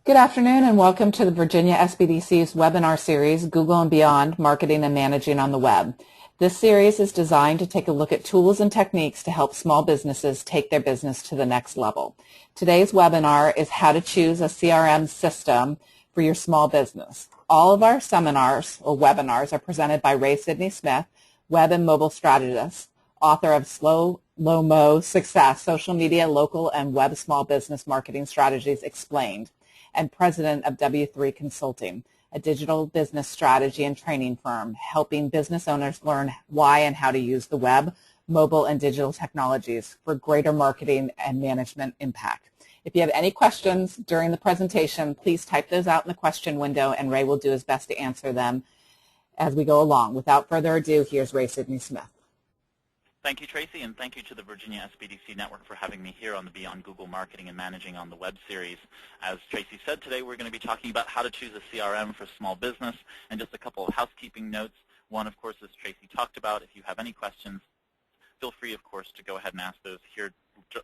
Good afternoon and welcome to the Virginia SBDC's webinar series, Google and Beyond, Marketing and Managing on the Web. This series is designed to take a look at tools and techniques to help small businesses take their business to the next level. Today's webinar is how to choose a CRM system for your small business. All of our seminars or webinars are presented by Ray Sidney Smith, web and mobile strategist, author of Slow Mo Success, Social Media, Local, and Web Small Business Marketing Strategies Explained, and president of W3 Consulting, a digital business strategy and training firm, helping business owners learn why and how to use the web, mobile, and digital technologies for greater marketing and management impact. If you have any questions during the presentation, please type those out in the question window, and Ray will do his best to answer them as we go along. Without further ado, here's Ray Sidney Smith. Thank you, Tracy, and thank you to the Virginia SBDC Network for having me here on the Beyond Google Marketing and Managing on the Web series. As Tracy said, today we're going to be talking about how to choose a CRM for small business, and just a couple of housekeeping notes. One, of course, as Tracy talked about, if you have any questions, feel free, of course, to go ahead and ask those here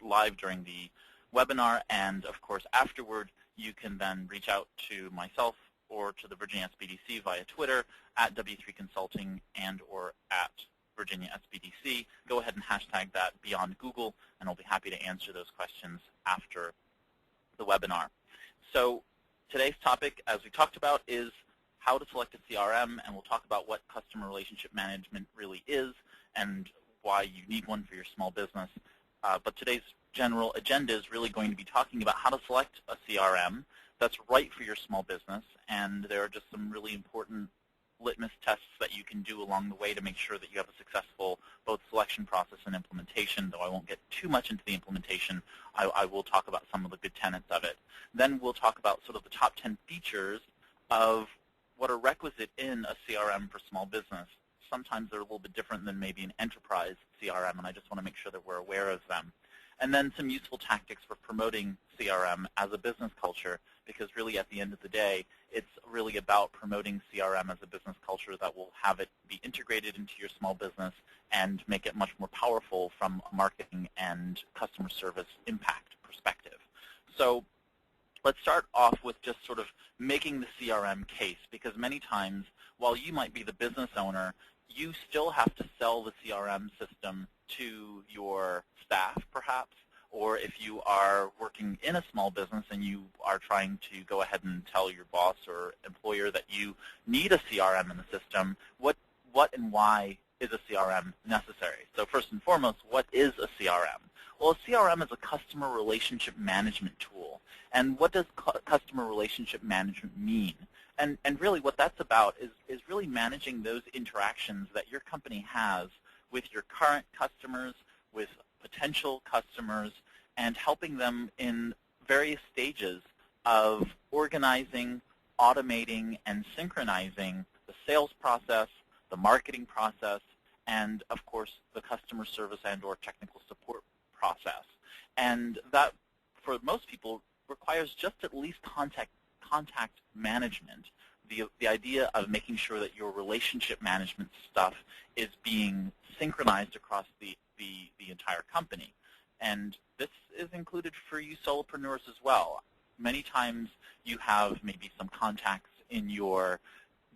live during the webinar, and, of course, afterward, you can then reach out to myself or to the Virginia SBDC via Twitter, at W3 Consulting and or at Virginia SBDC. Go ahead and hashtag that Beyond Google, and I'll be happy to answer those questions after the webinar. So today's topic, as we talked about, is how to select a CRM, and we'll talk about what customer relationship management really is and why you need one for your small business. But today's general agenda is really going to be talking about how to select a CRM that's right for your small business, and there are just some really important litmus tests that you can do along the way to make sure that you have a successful both selection process and implementation, though I won't get too much into the implementation. I will talk about some of the good tenets of it. Then we'll talk about sort of the top 10 features of what are requisite in a CRM for small business. Sometimes they're a little bit different than maybe an enterprise CRM, and I just want to make sure that we're aware of them. And then some useful tactics for promoting CRM as a business culture, because really at the end of the day, it's really about promoting CRM as a business culture that will have it be integrated into your small business and make it much more powerful from a marketing and customer service impact perspective. So let's start off with just sort of making the CRM case, because many times, while you might be the business owner, you still have to sell the CRM system to your staff, perhaps, or if you are working in a small business and you are trying to go ahead and tell your boss or employer that you need a CRM in the system, what and why is a CRM necessary? So first and foremost, what is a CRM? Well, a CRM is a customer relationship management tool. And what does customer relationship management mean? And really what that's about is really managing those interactions that your company has with your current customers, with potential customers, and helping them in various stages of organizing, automating, and synchronizing the sales process, the marketing process, and, of course, the customer service and or technical support process. And that, for most people, requires just at least contact management, the idea of making sure that your relationship management stuff is being synchronized across the entire company. And this is included for you solopreneurs as well. Many times you have maybe some contacts in your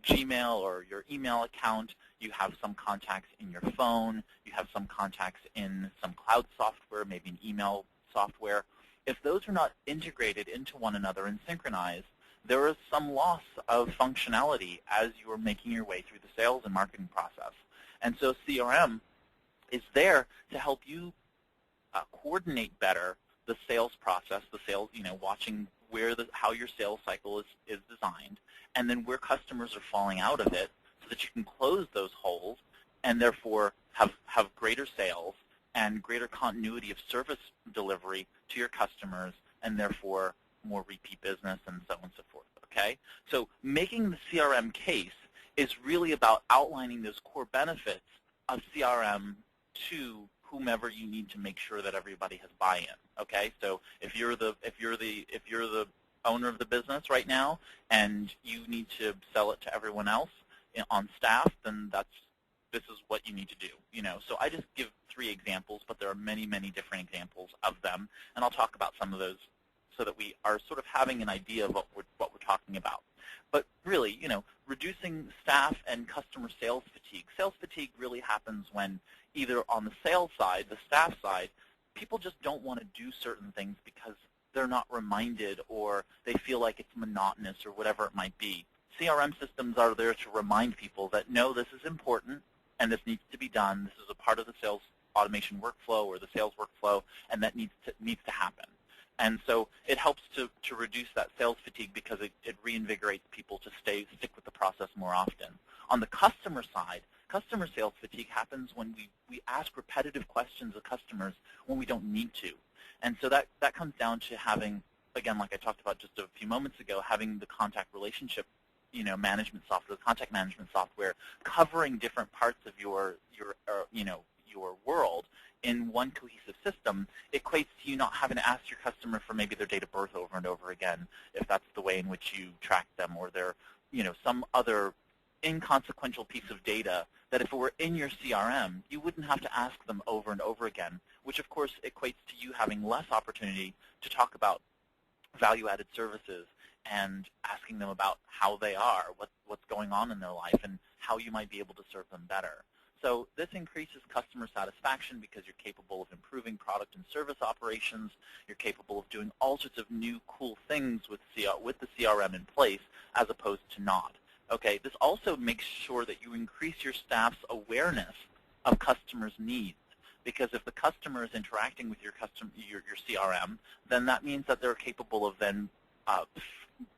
Gmail or your email account, you have some contacts in your phone, you have some contacts in some cloud software, maybe an email software. If those are not integrated into one another and synchronized, there is some loss of functionality as you are making your way through the sales and marketing process. And so CRM is there to help you coordinate better the sales process, the sales, watching how your sales cycle is designed, and then where customers are falling out of it, so that you can close those holes and therefore have greater sales and greater continuity of service delivery to your customers, and therefore more repeat business and so on and so forth, okay? So making the CRM case is really about outlining those core benefits of CRM to whomever you need to make sure that everybody has buy-in, okay? So if you're the owner of the business right now and you need to sell it to everyone else on staff, then this is what you need to do, So I just give 3 examples, but there are many, many different examples of them, and I'll talk about some of those so that we are sort of having an idea of what we're talking about. But really, reducing staff and customer sales fatigue. Sales fatigue really happens when either on the sales side, the staff side, people just don't want to do certain things because they're not reminded or they feel like it's monotonous or whatever it might be. CRM systems are there to remind people that, no, this is important and this needs to be done. This is a part of the sales automation workflow or the sales workflow, and that needs to happen. And so it helps to reduce that sales fatigue because it reinvigorates people to stick with the process more often. On the customer side, customer sales fatigue happens when we ask repetitive questions of customers when we don't need to. And so that comes down to having, again, like I talked about just a few moments ago, having the contact relationship management software, the contact management software, covering different parts of your world in one cohesive system equates to you not having to ask your customer for maybe their date of birth over and over again, if that's the way in which you track them, or their, some other inconsequential piece of data that if it were in your CRM, you wouldn't have to ask them over and over again, which of course equates to you having less opportunity to talk about value-added services and asking them about how they are, what's going on in their life, and how you might be able to serve them better. So this increases customer satisfaction because you're capable of improving product and service operations. You're capable of doing all sorts of new cool things with the CRM in place as opposed to not. Okay, this also makes sure that you increase your staff's awareness of customers' needs, because if the customer is interacting with your CRM, then that means that they're capable of then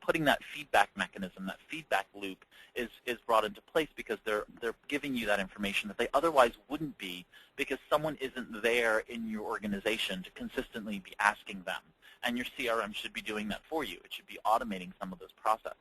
putting that feedback mechanism, that feedback loop is brought into place because they're giving you that information that they otherwise wouldn't be because someone isn't there in your organization to consistently be asking them. And your CRM should be doing that for you. It should be automating some of those processes.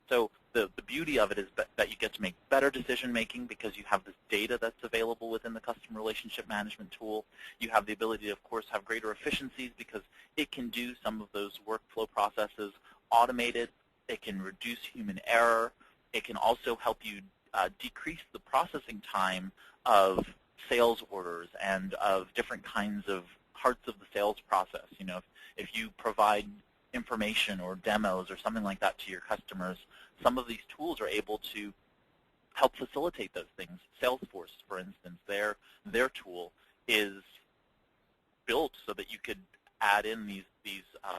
So the beauty of it is that you get to make better decision making because you have this data that's available within the customer relationship management tool. You have the ability to, of course, have greater efficiencies because it can do some of those workflow processes automated. It can reduce human error. It can also help you decrease the processing time of sales orders and of different kinds of parts of the sales process. If you provide information or demos or something like that to your customers, some of these tools are able to help facilitate those things. Salesforce, for instance, their tool is built so that you could add in these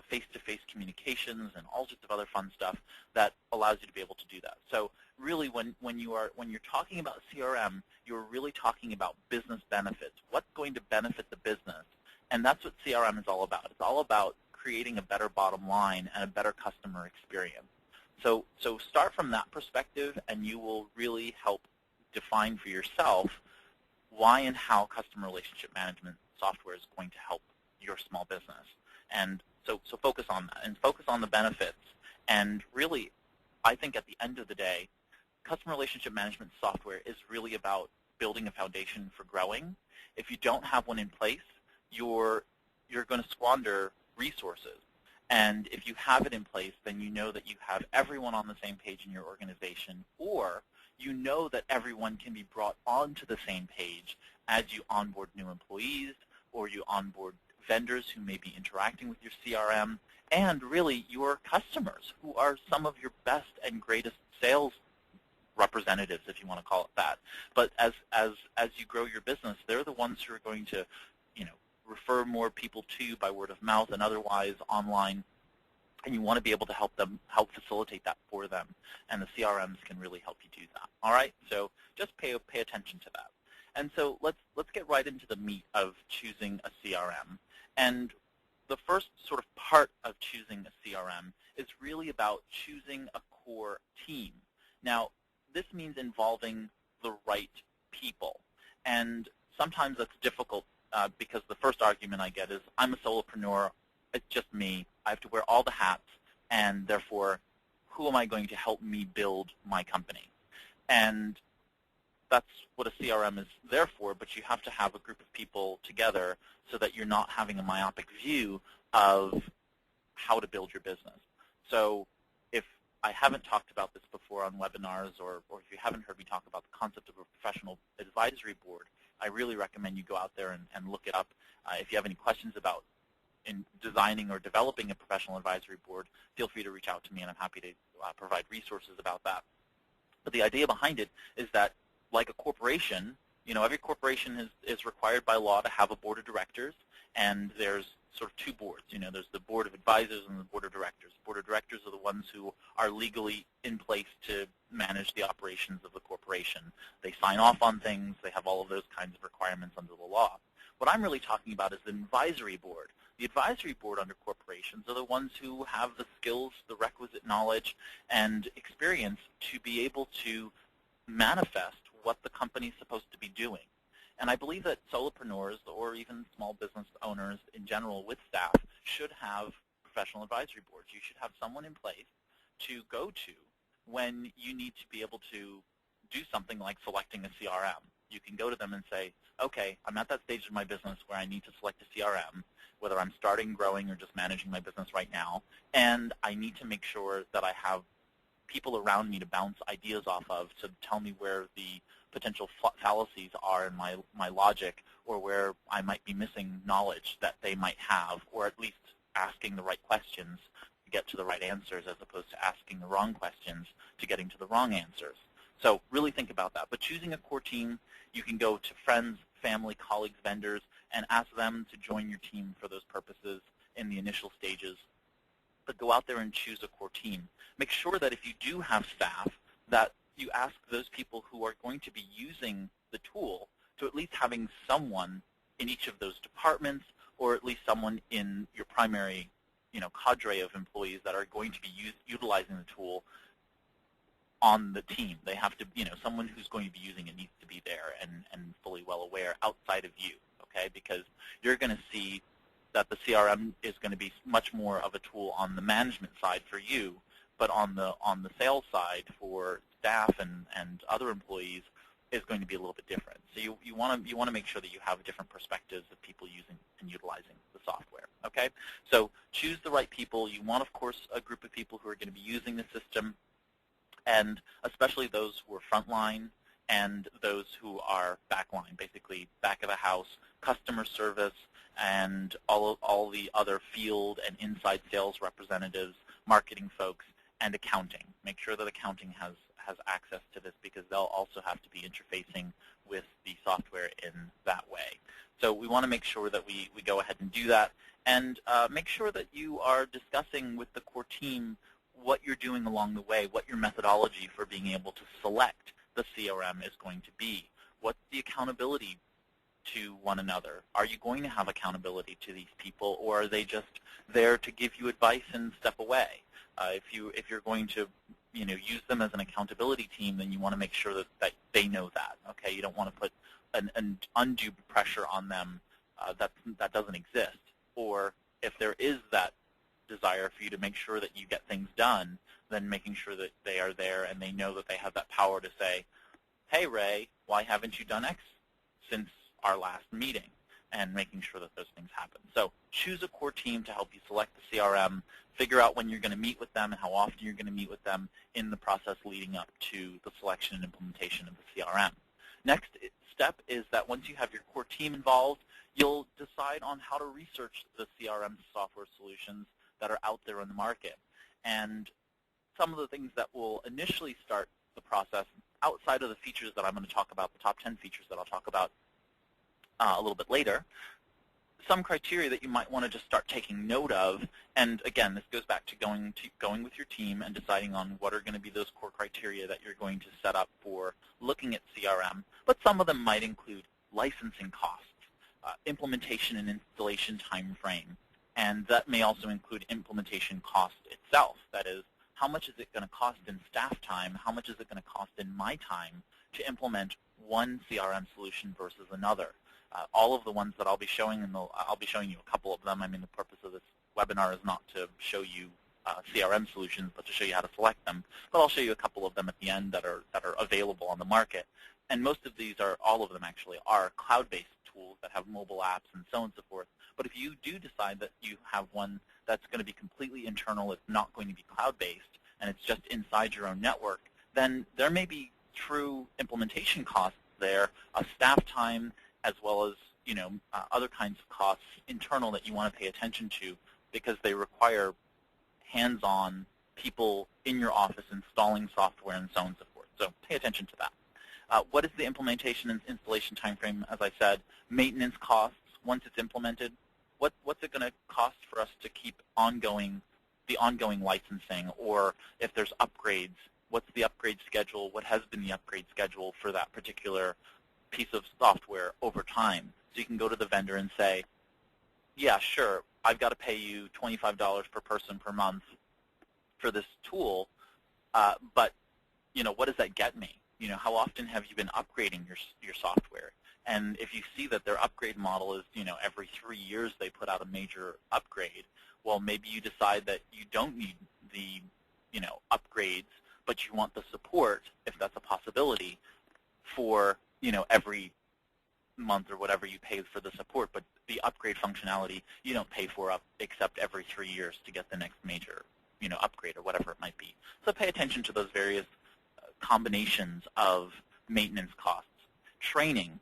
face-to-face communications and all sorts of other fun stuff that allows you to be able to do that. So really, when you're talking about CRM, you're really talking about business benefits. What's going to benefit the business? And that's what CRM is all about. It's all about creating a better bottom line and a better customer experience. So start from that perspective, and you will really help define for yourself why and how customer relationship management software is going to help your small business. And so focus on that and focus on the benefits. And really, I think at the end of the day, customer relationship management software is really about building a foundation for growing. If you don't have one in place, you're going to squander resources. And if you have it in place, then you know that you have everyone on the same page in your organization, or you know that everyone can be brought onto the same page as you onboard new employees or you onboard vendors who may be interacting with your CRM, and really your customers, who are some of your best and greatest sales representatives, if you want to call it that. But as you grow your business, they're the ones who are going to, refer more people to you by word of mouth and otherwise online, and you want to be able to help facilitate that for them, and the CRMs can really help you do that. All right, so just pay attention to that. And so let's get right into the meat of choosing a CRM. And the first sort of part of choosing a CRM is really about choosing a core team. Now, this means involving the right people, and sometimes that's difficult because the first argument I get is, I'm a solopreneur, it's just me, I have to wear all the hats, and therefore, who am I going to help me build my company? And that's what a CRM is there for, but you have to have a group of people together so that you're not having a myopic view of how to build your business. So if I haven't talked about this before on webinars, or if you haven't heard me talk about the concept of a professional advisory board, I really recommend you go out there and look it up. If you have any questions about in designing or developing a professional advisory board, feel free to reach out to me, and I'm happy to provide resources about that. But the idea behind it is that, like a corporation, every corporation is required by law to have a board of directors, and there's sort of two boards. There's the board of advisors and the board of directors. The board of directors are the ones who are legally in place to manage the operations of the corporation. They sign off on things. They have all of those kinds of requirements under the law. What I'm really talking about is the advisory board. The advisory board under corporations are the ones who have the skills, the requisite knowledge, and experience to be able to manifest what the company is supposed to be doing. And I believe that solopreneurs, or even small business owners in general with staff, should have professional advisory boards. You should have someone in place to go to when you need to be able to do something like selecting a CRM. You can go to them and say, okay, I'm at that stage of my business where I need to select a CRM, whether I'm starting, growing, or just managing my business right now, and I need to make sure that I have people around me to bounce ideas off of to tell me where the potential fallacies are in my logic, or where I might be missing knowledge that they might have, or at least asking the right questions to get to the right answers, as opposed to asking the wrong questions to getting to the wrong answers. So really think about that. But choosing a core team, you can go to friends, family, colleagues, vendors, and ask them to join your team for those purposes in the initial stages. But go out there and choose a core team. Make sure that if you do have staff, that you ask those people who are going to be using the tool to at least having someone in each of those departments, or at least someone in your primary cadre of employees that are going to be utilizing the tool on the team. They have to, someone who's going to be using it needs to be there and fully well aware outside of you, okay? Because you're going to see that the CRM is going to be much more of a tool on the management side for you, but on the sales side for staff and other employees is going to be a little bit different. So you want to make sure that you have different perspectives of people using and utilizing the software. Okay, so choose the right people. You want, of course, a group of people who are going to be using the system, and especially those who are frontline and those who are backline, basically back of the house, customer service, and all the other field and inside sales representatives, marketing folks, and accounting. Make sure that accounting has access to this, because they'll also have to be interfacing with the software in that way. So we want to make sure that we go ahead and do that, and make sure that you are discussing with the core team what you're doing along the way, what your methodology for being able to select the CRM is going to be. What's the accountability to one another? Are you going to have accountability to these people, or are they just there to give you advice and step away? If you're going to use them as an accountability team, then you want to make sure that they know that. Okay, you don't want to put an undue pressure on them that doesn't exist. Or if there is that desire for you to make sure that you get things done, then making sure that they are there and they know that they have that power to say, hey, Ray, why haven't you done X since our last meeting? And making sure that those things happen. So choose a core team to help you select the CRM, figure out when you're going to meet with them and how often you're going to meet with them in the process leading up to the selection and implementation of the CRM. Next step is that once you have your core team involved, you'll decide on how to research the CRM software solutions that are out there in the market. And some of the things that will initially start the process outside of the features that I'm going to talk about, the top 10 features that I'll talk about a little bit later, some criteria that you might want to just start taking note of. And again, this goes back to going with your team and deciding on what are going to be those core criteria that you're going to set up for looking at CRM. But some of them might include licensing costs, implementation and installation time frame, and that may also include implementation cost itself. That is, how much is it going to cost in staff time? How much is it going to cost in my time to implement one CRM solution versus another? All of the ones that I'll be showing, and I'll be showing you a couple of them. I mean, the purpose of this webinar is not to show you CRM solutions, but to show you how to select them. But I'll show you a couple of them at the end that are available on the market. And most of these all of them actually are cloud-based tools that have mobile apps and so on and so forth. But if you do decide that you have one that's going to be completely internal, it's not going to be cloud-based, and it's just inside your own network, then there may be true implementation costs there, staff time, as well as other kinds of costs internal that you want to pay attention to because they require hands-on people in your office installing software and so on and so forth. So pay attention to that. What is the implementation and installation time frame? As I said, maintenance costs once it's implemented. What's it going to cost for us to keep the ongoing licensing, or if there's upgrades, what's the upgrade schedule? What has been the upgrade schedule for that particular piece of software over time? So you can go to the vendor and say, yeah, sure, I've got to pay you $25 per person per month for this tool, but what does that get me? How often have you been upgrading your software? And if you see that their upgrade model is, every 3 years they put out a major upgrade, well, maybe you decide that you don't need the, upgrades, but you want the support, if that's a possibility, for, every month or whatever you pay for the support, but the upgrade functionality you don't pay for except every 3 years to get the next major, upgrade or whatever it might be. So pay attention to those various combinations of maintenance costs. Training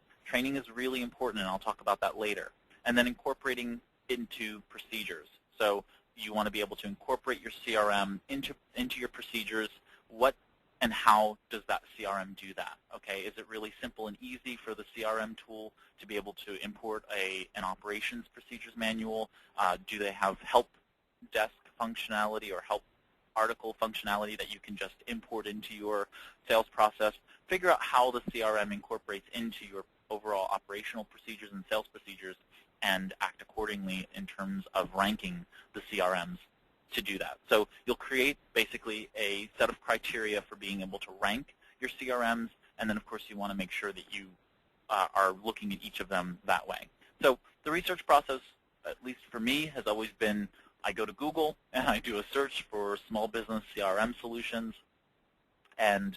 is really important, and I'll talk about that later. And then incorporating into procedures. So you want to be able to incorporate your CRM into your procedures. What and how does that CRM do that? Okay, is it really simple and easy for the CRM tool to be able to import an operations procedures manual? Do they have help desk functionality or help article functionality that you can just import into your sales process? Figure out how the CRM incorporates into your overall operational procedures and sales procedures, and act accordingly in terms of ranking the CRMs to do that. So you'll create basically a set of criteria for being able to rank your CRMs, and then of course you want to make sure that you are looking at each of them that way. So the research process, at least for me, has always been I go to Google and I do a search for small business CRM solutions and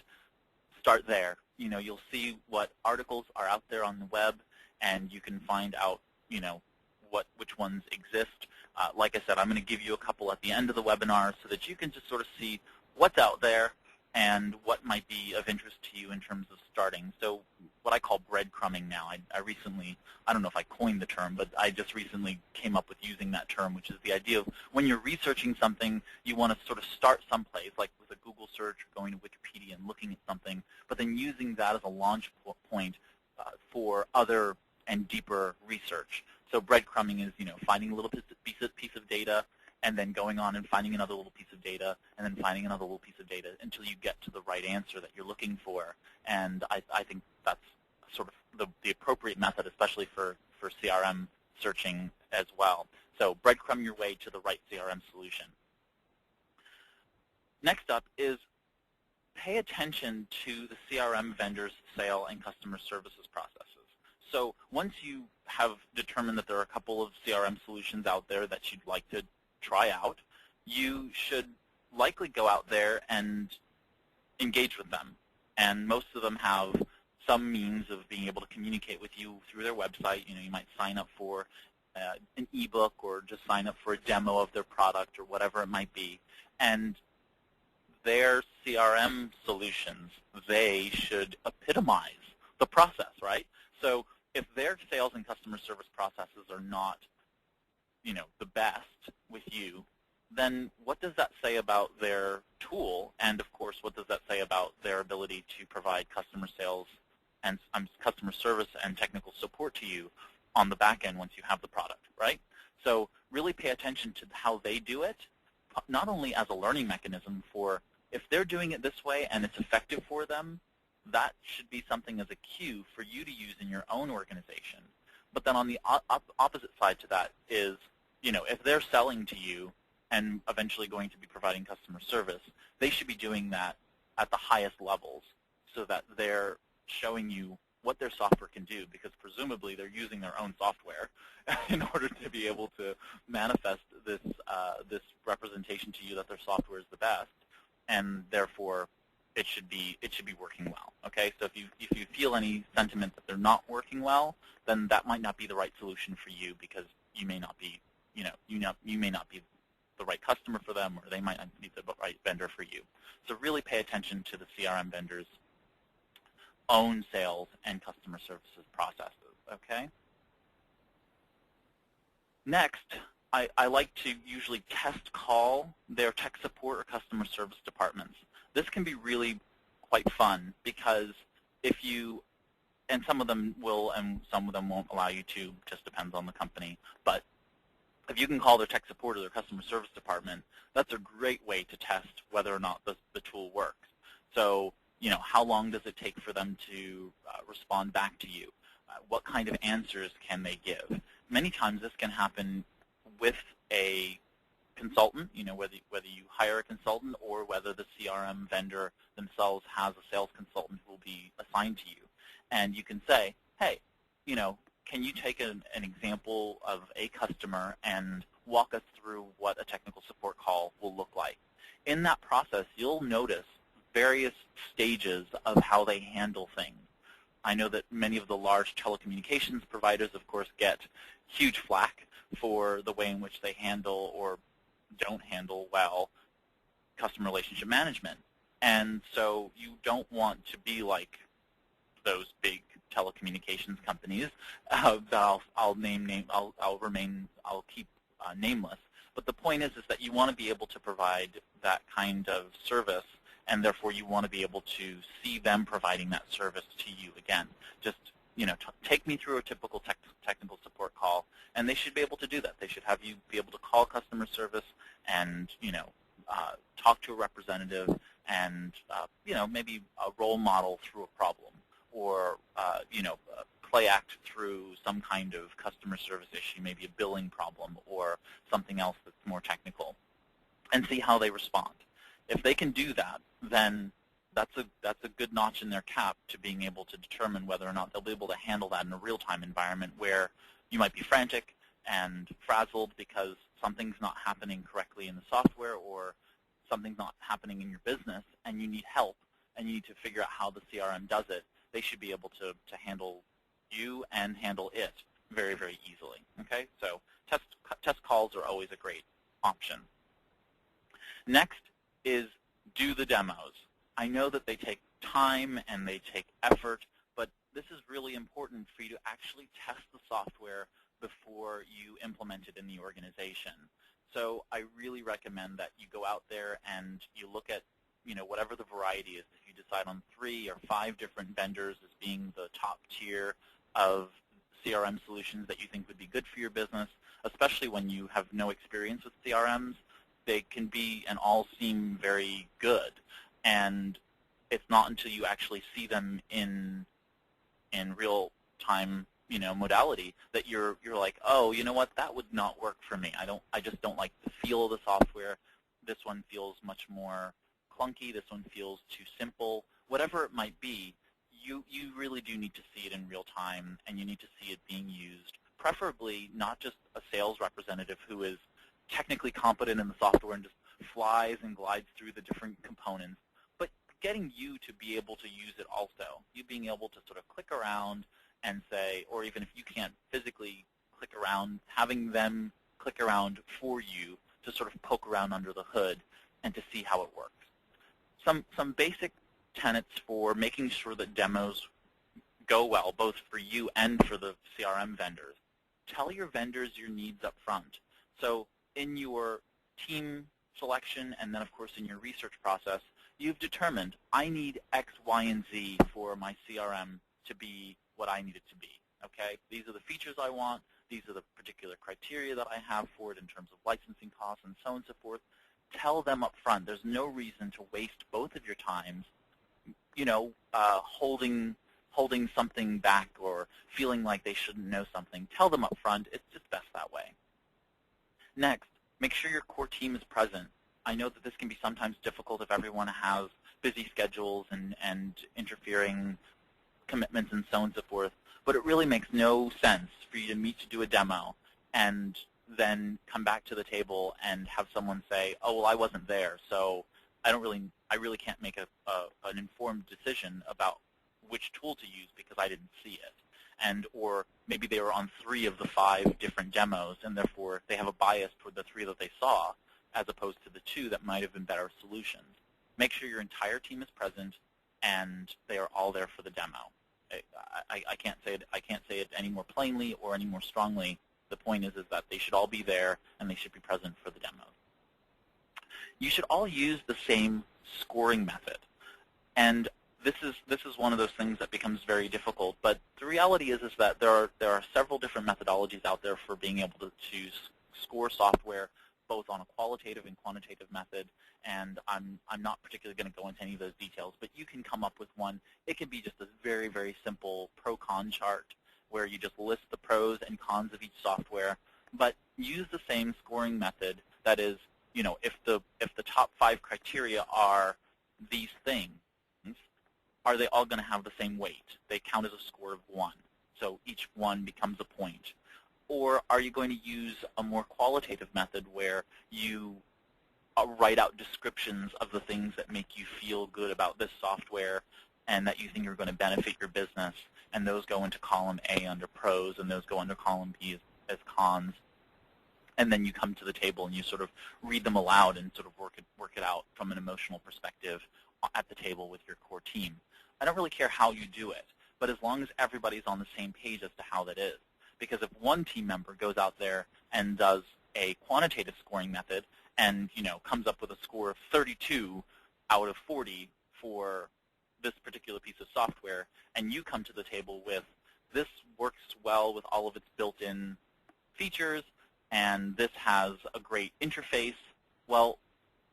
start there. You'll see what articles are out there on the web, and you can find out, which ones exist. Like I said, I'm going to give you a couple at the end of the webinar so that you can just sort of see what's out there and what might be of interest to you in terms of starting. So what I call breadcrumbing now. I recently, I don't know if I coined the term, but I just recently came up with using that term, which is the idea of when you're researching something, you want to sort of start someplace, like with a Google search or going to Wikipedia and looking at something, but then using that as a launch point for other and deeper research. So breadcrumbing is, finding a little piece of data, and then going on and finding another little piece of data, and then finding another little piece of data until you get to the right answer that you're looking for. And I think that's sort of the appropriate method, especially for CRM searching as well. So breadcrumb your way to the right CRM solution. Next up is pay attention to the CRM vendor's sale and customer services processes. So once you have determined that there are a couple of CRM solutions out there that you'd like to try out, you should likely go out there and engage with them. And most of them have some means of being able to communicate with you through their website. You might sign up for an ebook or just sign up for a demo of their product or whatever it might be. And their CRM solutions, they should epitomize the process, right? So if their sales and customer service processes are not, the best with you, then what does that say about their tool? And of course, what does that say about their ability to provide customer sales and customer service and technical support to you on the back end once you have the product, right? So really pay attention to how they do it, not only as a learning mechanism for if they're doing it this way and it's effective for them, that should be something as a cue for you to use in your own organization. But then on the opposite side to that is, if they're selling to you and eventually going to be providing customer service, they should be doing that at the highest levels so that they're showing you what their software can do, because presumably they're using their own software in order to be able to manifest this representation to you that their software is the best, and therefore it should be working well. Okay, so if you feel any sentiment that they're not working well, then that might not be the right solution for you, because you may not be you may not be the right customer for them, or they might not be the right vendor for you. So really pay attention to the CRM vendor's own sales and customer services processes, okay? Next, I like to usually test call their tech support or customer service departments. This can be really quite fun because if you, and some of them will and some of them won't allow you to, just depends on the company, but if you can call their tech support or their customer service department, that's a great way to test whether or not the tool works. So, how long does it take for them to respond back to you? What kind of answers can they give? Many times this can happen with a consultant, whether you hire a consultant or whether the CRM vendor themselves has a sales consultant who will be assigned to you. And you can say, hey, can you take an example of a customer and walk us through what a technical support call will look like? In that process, you'll notice various stages of how they handle things. I know that many of the large telecommunications providers, of course, get huge flack for the way in which they handle or don't handle well customer relationship management. And so you don't want to be like those big telecommunications companies that I'll keep nameless. But the point is that you want to be able to provide that kind of service, and therefore you want to be able to see them providing that service to you again. Just take me through a typical technical support call, and they should be able to do that. They should have you be able to call customer service and talk to a representative and maybe a role model through a problem, or play act through some kind of customer service issue, maybe a billing problem or something else that's more technical, and see how they respond. If they can do that, then that's a good notch in their cap to being able to determine whether or not they'll be able to handle that in a real-time environment where you might be frantic and frazzled because something's not happening correctly in the software or something's not happening in your business and you need help and you need to figure out how the CRM does it. They should be able to handle you and handle it very, very easily. Okay, so test calls are always a great option. Next is do the demos. I know that they take time and they take effort, but this is really important for you to actually test the software before you implement it in the organization. So I really recommend that you go out there and you look at whatever the variety is. If you decide on 3 or 5 different vendors as being the top tier of CRM solutions that you think would be good for your business, especially when you have no experience with CRMs, they can be and all seem very good. And it's not until you actually see them in real time, modality that you're like, oh, you know what, that would not work for me. I just don't like the feel of the software. This one feels much more clunky. This one feels too simple. Whatever it might be, you really do need to see it in real time, and you need to see it being used. Preferably not just a sales representative who is technically competent in the software and just flies and glides through the different components, but getting you to be able to use it also. You being able to sort of click around and say, or even if you can't physically click around, having them click around for you to sort of poke around under the hood and to see how it works. Some basic tenets for making sure that demos go well, both for you and for the CRM vendors. Tell your vendors your needs up front. So in your team selection and then, of course, in your research process, you've determined, I need X, Y, and Z for my CRM to be what I need it to be. Okay? These are the features I want. These are the particular criteria that I have for it in terms of licensing costs and so on and so forth. Tell them up front. There's no reason to waste both of your times, holding something back or feeling like they shouldn't know something. Tell them up front. It's just best that way. Next, make sure your core team is present. I know that this can be sometimes difficult if everyone has busy schedules and interfering commitments and so on and so forth, but it really makes no sense for you to meet to do a demo and then come back to the table and have someone say, oh, well, I wasn't there, so I really can't make an informed decision about which tool to use because I didn't see it. Or maybe they were on 3 of the 5 different demos, and therefore they have a bias toward the 3 that they saw, as opposed to the 2 that might have been better solutions. Make sure your entire team is present, and they are all there for the demo. I can't say it any more plainly or any more strongly The point is that they should all be there and they should be present for the demos. You should all use the same scoring method. And this is one of those things that becomes very difficult, but the reality is that there are several different methodologies out there for being able to score software, both on a qualitative and quantitative method, and I'm not particularly going to go into any of those details, but you can come up with one. It can be just a very, very simple pro-con chart where you just list the pros and cons of each software, but use the same scoring method. That is, if the top 5 criteria are these things, are they all going to have the same weight? They count as a score of 1, so each one becomes a point. Or are you going to use a more qualitative method where you write out descriptions of the things that make you feel good about this software and that you think are going to benefit your business, and those go into column A under pros, and those go under column B as cons. And then you come to the table and you sort of read them aloud and sort of work it out from an emotional perspective at the table with your core team. I don't really care how you do it, but as long as everybody's on the same page as to how that is. Because if one team member goes out there and does a quantitative scoring method and comes up with a score of 32 out of 40 for this particular piece of software, and you come to the table with this works well with all of its built-in features, and this has a great interface, well,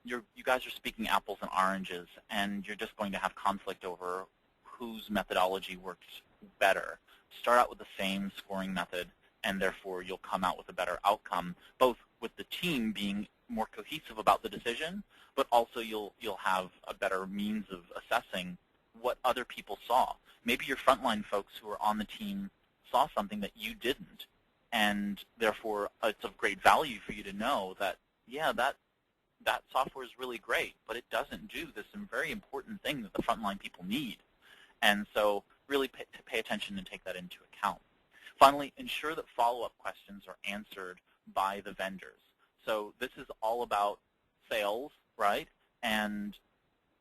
you guys are speaking apples and oranges, and you're just going to have conflict over whose methodology works better. Start out with the same scoring method, and therefore you'll come out with a better outcome, both with the team being more cohesive about the decision, but also you'll have a better means of assessing what other people saw. Maybe your frontline folks who are on the team saw something that you didn't, and therefore it's of great value for you to know that, yeah, that software is really great, but it doesn't do this very important thing that the frontline people need. And so really pay attention and take that into account. Finally, ensure that follow-up questions are answered by the vendors. So this is all about sales, right? And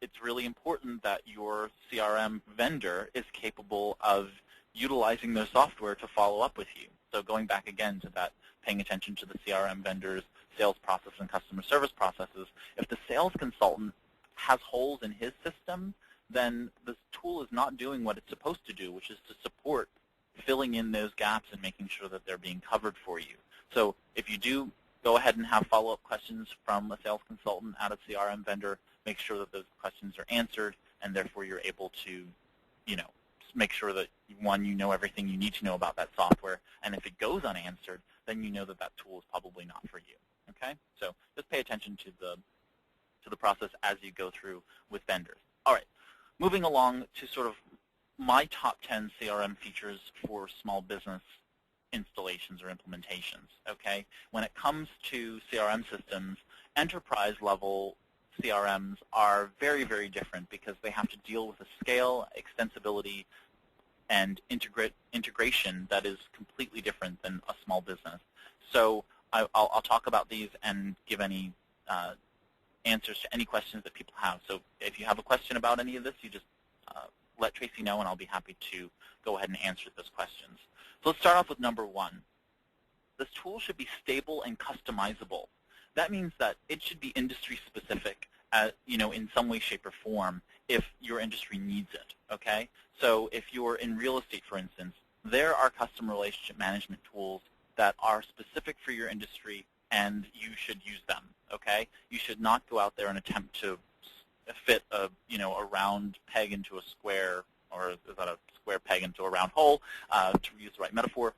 it's really important that your CRM vendor is capable of utilizing their software to follow up with you. So going back again to that, paying attention to the CRM vendor's sales process and customer service processes, if the sales consultant has holes in his system, then the tool is not doing what it's supposed to do, which is to support filling in those gaps and making sure that they're being covered for you. So if you do go ahead and have follow-up questions from a sales consultant at a CRM vendor, make sure that those questions are answered, and therefore you're able to, make sure that, one, you know everything you need to know about that software, and if it goes unanswered, then you know that that tool is probably not for you. Okay? So just pay attention to the process as you go through with vendors. All right. Moving along to sort of my top 10 CRM features for small business installations or implementations, okay? When it comes to CRM systems, enterprise-level CRMs are very, very different because they have to deal with a scale, extensibility, and integration that is completely different than a small business. So I'll talk about these and give any answers to any questions that people have. So if you have a question about any of this, you just let Tracy know, and I'll be happy to go ahead and answer those questions. So let's start off with number 1. This tool should be stable and customizable. That means that it should be industry-specific, in some way, shape, or form if your industry needs it, okay? So if you're in real estate, for instance, there are customer relationship management tools that are specific for your industry, and you should use them, okay? You should not go out there and attempt to fit a round peg into a square, or is that a square peg into a round hole, to use the right metaphor.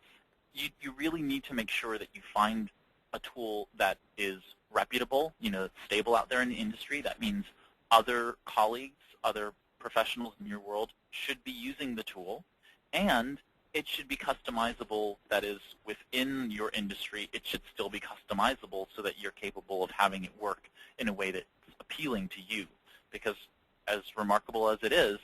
You really need to make sure that you find a tool that is reputable, stable out there in the industry. That means other colleagues, other professionals in your world should be using the tool, and it should be customizable. That is, within your industry, it should still be customizable so that you're capable of having it work in a way that's appealing to you. Because as remarkable as it is,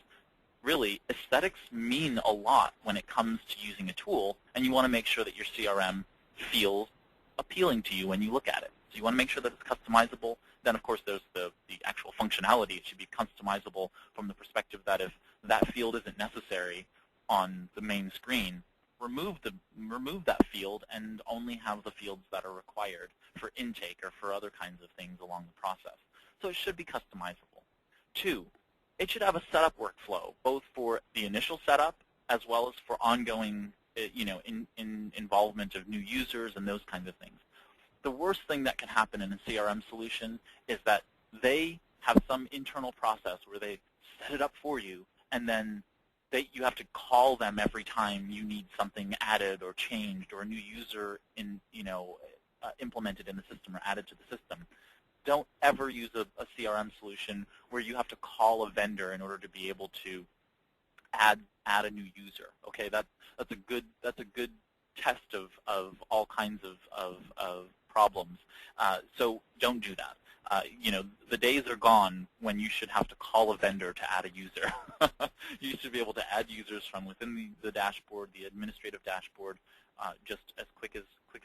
really, aesthetics mean a lot when it comes to using a tool, and you want to make sure that your CRM feels appealing to you when you look at it. So you want to make sure that it's customizable. Then, of course, there's the actual functionality. It should be customizable from the perspective that if that field isn't necessary on the main screen, remove that field and only have the fields that are required for intake or for other kinds of things along the process. So it should be customizable. 2, it should have a setup workflow, both for the initial setup as well as for ongoing involvement of new users and those kinds of things. The worst thing that can happen in a CRM solution is that they have some internal process where they set it up for you, and then you have to call them every time you need something added or changed or a new user implemented in the system or added to the system. Don't ever use a CRM solution where you have to call a vendor in order to be able to add a new user. Okay, that's a good test of all kinds of problems. So don't do that. The days are gone when you should have to call a vendor to add a user. You should be able to add users from within the dashboard, the administrative dashboard, just as quick as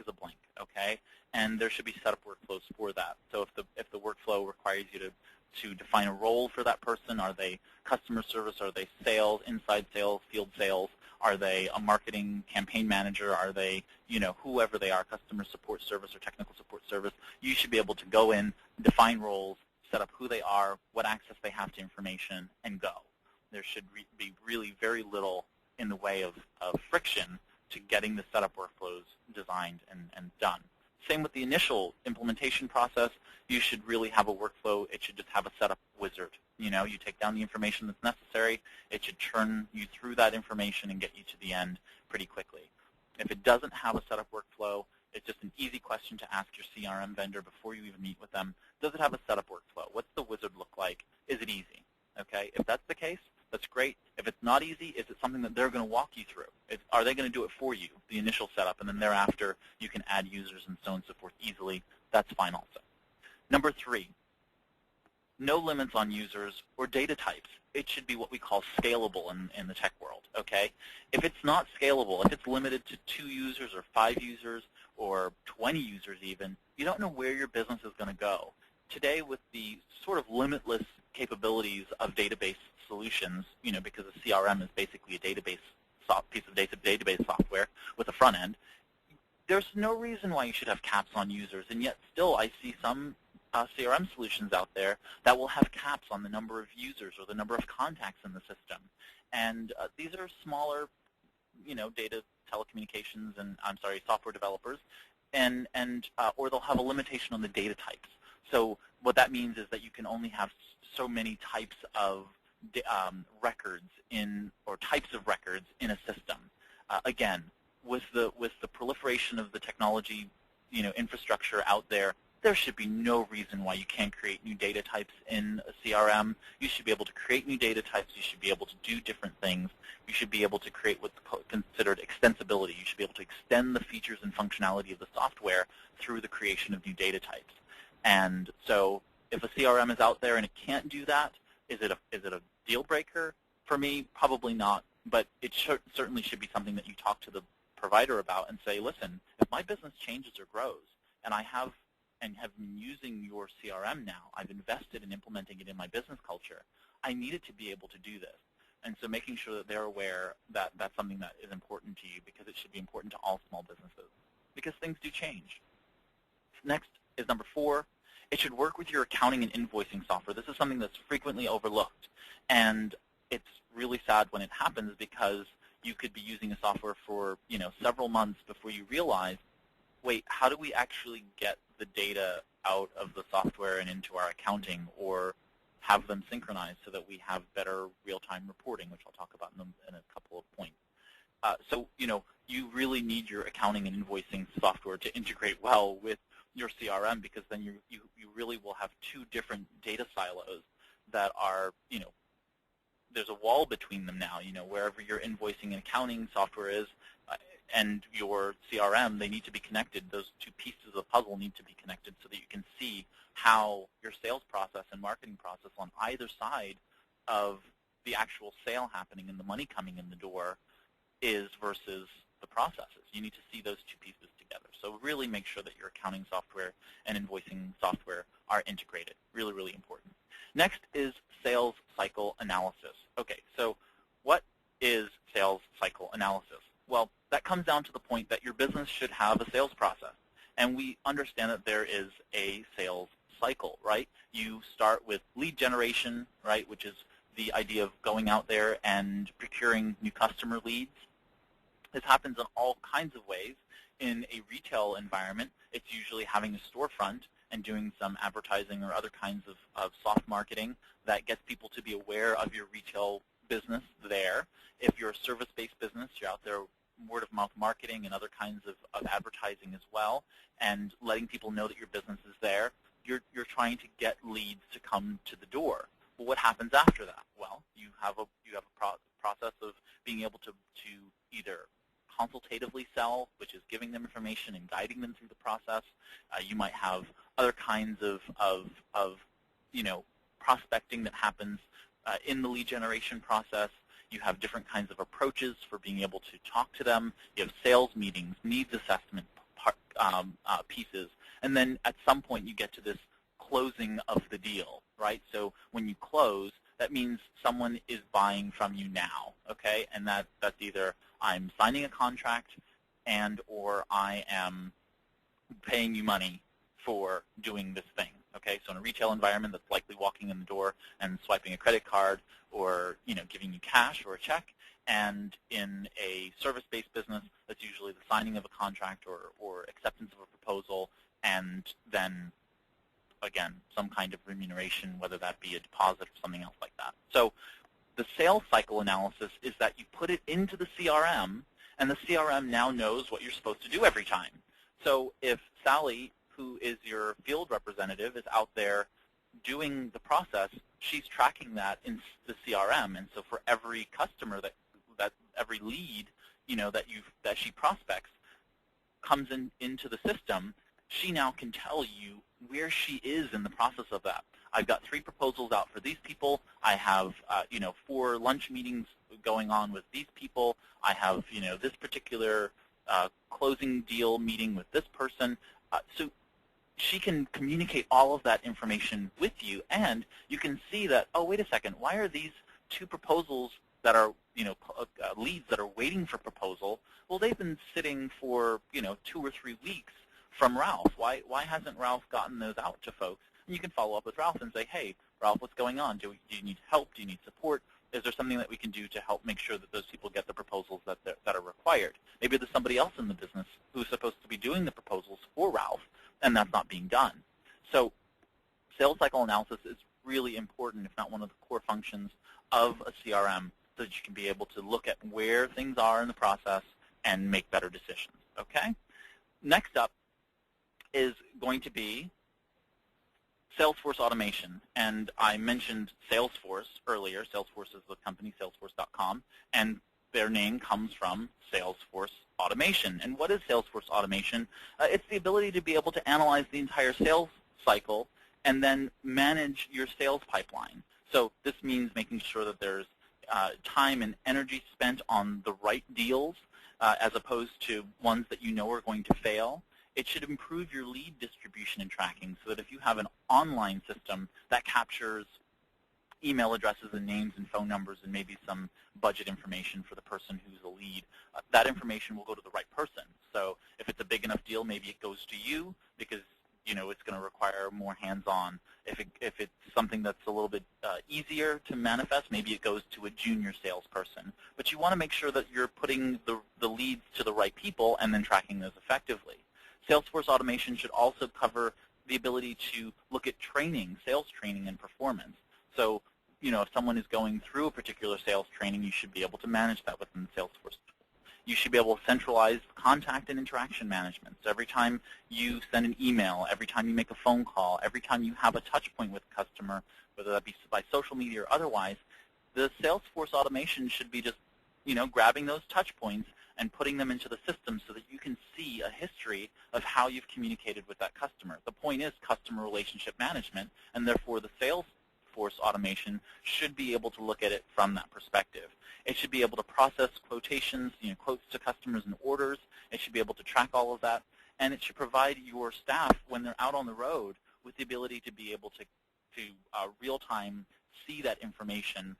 a blink. Okay, and there should be setup workflows for that. So if the workflow requires you to define a role for that person, are they customer service, are they sales, inside sales, field sales, are they a marketing campaign manager, are they whoever they are, customer support service or technical support service, you should be able to go in, define roles, set up who they are, what access they have to information, and go. There should be really very little in the way of friction to getting the setup workflows designed and done. Same with the initial implementation process. You should really have a workflow. It should just have a setup wizard. You take down the information that's necessary. It should turn you through that information and get you to the end pretty quickly. If it doesn't have a setup workflow, it's just an easy question to ask your CRM vendor before you even meet with them. Does it have a setup workflow? What's the wizard look like? Is it easy? Okay, if that's the case, that's great. If it's not easy, is it something that they're going to walk you through? Are they going to do it for you, the initial setup, and then thereafter you can add users and so on and so forth easily? That's fine also. Number 3, no limits on users or data types. It should be what we call scalable in the tech world, okay? If it's not scalable, if it's limited to 2 users or 5 users or 20 users even, you don't know where your business is going to go. Today, with the sort of limitless capabilities of database solutions, because a CRM is basically a database piece of database software with a front end, there's no reason why you should have caps on users, and yet still I see some CRM solutions out there that will have caps on the number of users or the number of contacts in the system. And these are smaller, data telecommunications and software developers, or they'll have a limitation on the data types. So what that means is that you can only have so many types of records or types of records in a system. Again, with the proliferation of the technology, infrastructure out there, there should be no reason why you can't create new data types in a CRM. You should be able to create new data types. You should be able to do different things. You should be able to create what's considered extensibility. You should be able to extend the features and functionality of the software through the creation of new data types. And so if a CRM is out there and it can't do that, is it a deal breaker? For me, probably not, but it certainly should be something that you talk to the provider about and say, listen, if my business changes or grows and I have been using your CRM now, I've invested in implementing it in my business culture, I need it to be able to do this. And so making sure that they're aware that that's something that is important to you, because it should be important to all small businesses, because things do change. Next is number 4. It should work with your accounting and invoicing software. This is something that's frequently overlooked, and it's really sad when it happens, because you could be using a software for several months before you realize, wait, how do we actually get the data out of the software and into our accounting, or have them synchronized so that we have better real-time reporting, which I'll talk about in a couple of points. So you really need your accounting and invoicing software to integrate well with your CRM, because then you really will have 2 different data silos that are, there's a wall between them now. Wherever your invoicing and accounting software is and your CRM, they need to be connected. Those 2 pieces of the puzzle need to be connected so that you can see how your sales process and marketing process on either side of the actual sale happening and the money coming in the door is versus the processes. You need to see those 2 pieces together. So really make sure that your accounting software and invoicing software are integrated. Really, really important. Next is sales cycle analysis. Okay, so what is sales cycle analysis? Well, that comes down to the point that your business should have a sales process. And we understand that there is a sales cycle, right? You start with lead generation, right, which is the idea of going out there and procuring new customer leads. This happens in all kinds of ways. In a retail environment, it's usually having a storefront and doing some advertising or other kinds of soft marketing that gets people to be aware of your retail business there. If you're a service-based business, you're out there word-of-mouth marketing and other kinds of advertising as well, and letting people know that your business is there. You're trying to get leads to come to the door. Well, what happens after that? Well, you have a process of being able to either consultatively sell, which is giving them information and guiding them through the process. You might have other kinds of prospecting that happens in the lead generation process. You have different kinds of approaches for being able to talk to them. You have sales meetings, needs assessment pieces, and then at some point you get to this closing of the deal, right? So when you close, that means someone is buying from you now, okay? And that's either I'm signing a contract and or I am paying you money for doing this thing, okay? So in a retail environment, that's likely walking in the door and swiping a credit card or giving you cash or a check. And in a service-based business, that's usually the signing of a contract or acceptance of a proposal, and then again, some kind of remuneration, whether that be a deposit or something else like that. So the sales cycle analysis is that you put it into the CRM, and the CRM now knows what you're supposed to do every time. So if Sally, who is your field representative, is out there doing the process, she's tracking that in the CRM. And so for every customer that every lead that she prospects comes into the system, she now can tell you where she is in the process of that. I've got 3 proposals out for these people. I have 4 lunch meetings going on with these people. I have this particular closing deal meeting with this person. So she can communicate all of that information with you, and you can see that, oh, wait a second, why are these 2 proposals that are leads that are waiting for proposal? Well, they've been sitting for 2 or 3 weeks from Ralph. Why hasn't Ralph gotten those out to folks? And you can follow up with Ralph and say, hey, Ralph, what's going on? Do you need help? Do you need support? Is there something that we can do to help make sure that those people get the proposals that are required? Maybe there's somebody else in the business who's supposed to be doing the proposals for Ralph, and that's not being done. So sales cycle analysis is really important, if not one of the core functions of a CRM, so that you can be able to look at where things are in the process and make better decisions, okay? Next up is going to be Salesforce automation. And I mentioned Salesforce earlier. Salesforce is the company, salesforce.com, and their name comes from Salesforce automation. And what is Salesforce automation? It's the ability to be able to analyze the entire sales cycle and then manage your sales pipeline. So this means making sure that there's time and energy spent on the right deals as opposed to ones that you know are going to fail. It should improve your lead distribution and tracking so that if you have an online system that captures email addresses and names and phone numbers and maybe some budget information for the person who's a lead, that information will go to the right person. So if it's a big enough deal, maybe it goes to you because it's going to require more hands-on. If it's something that's a little bit easier to manifest, maybe it goes to a junior salesperson. But you want to make sure that you're putting the leads to the right people and then tracking those effectively. Salesforce automation should also cover the ability to look at training, sales training, and performance. So, if someone is going through a particular sales training, you should be able to manage that within the Salesforce tool. You should be able to centralize contact and interaction management. So every time you send an email, every time you make a phone call, every time you have a touch point with a customer, whether that be by social media or otherwise, the Salesforce automation should be just, grabbing those touch points and putting them into the system so that you can see a history of how you've communicated with that customer. The point is customer relationship management, and therefore the Salesforce automation should be able to look at it from that perspective. It should be able to process quotations, quotes to customers and orders. It should be able to track all of that, and it should provide your staff, when they're out on the road, with the ability to be able to real-time see that information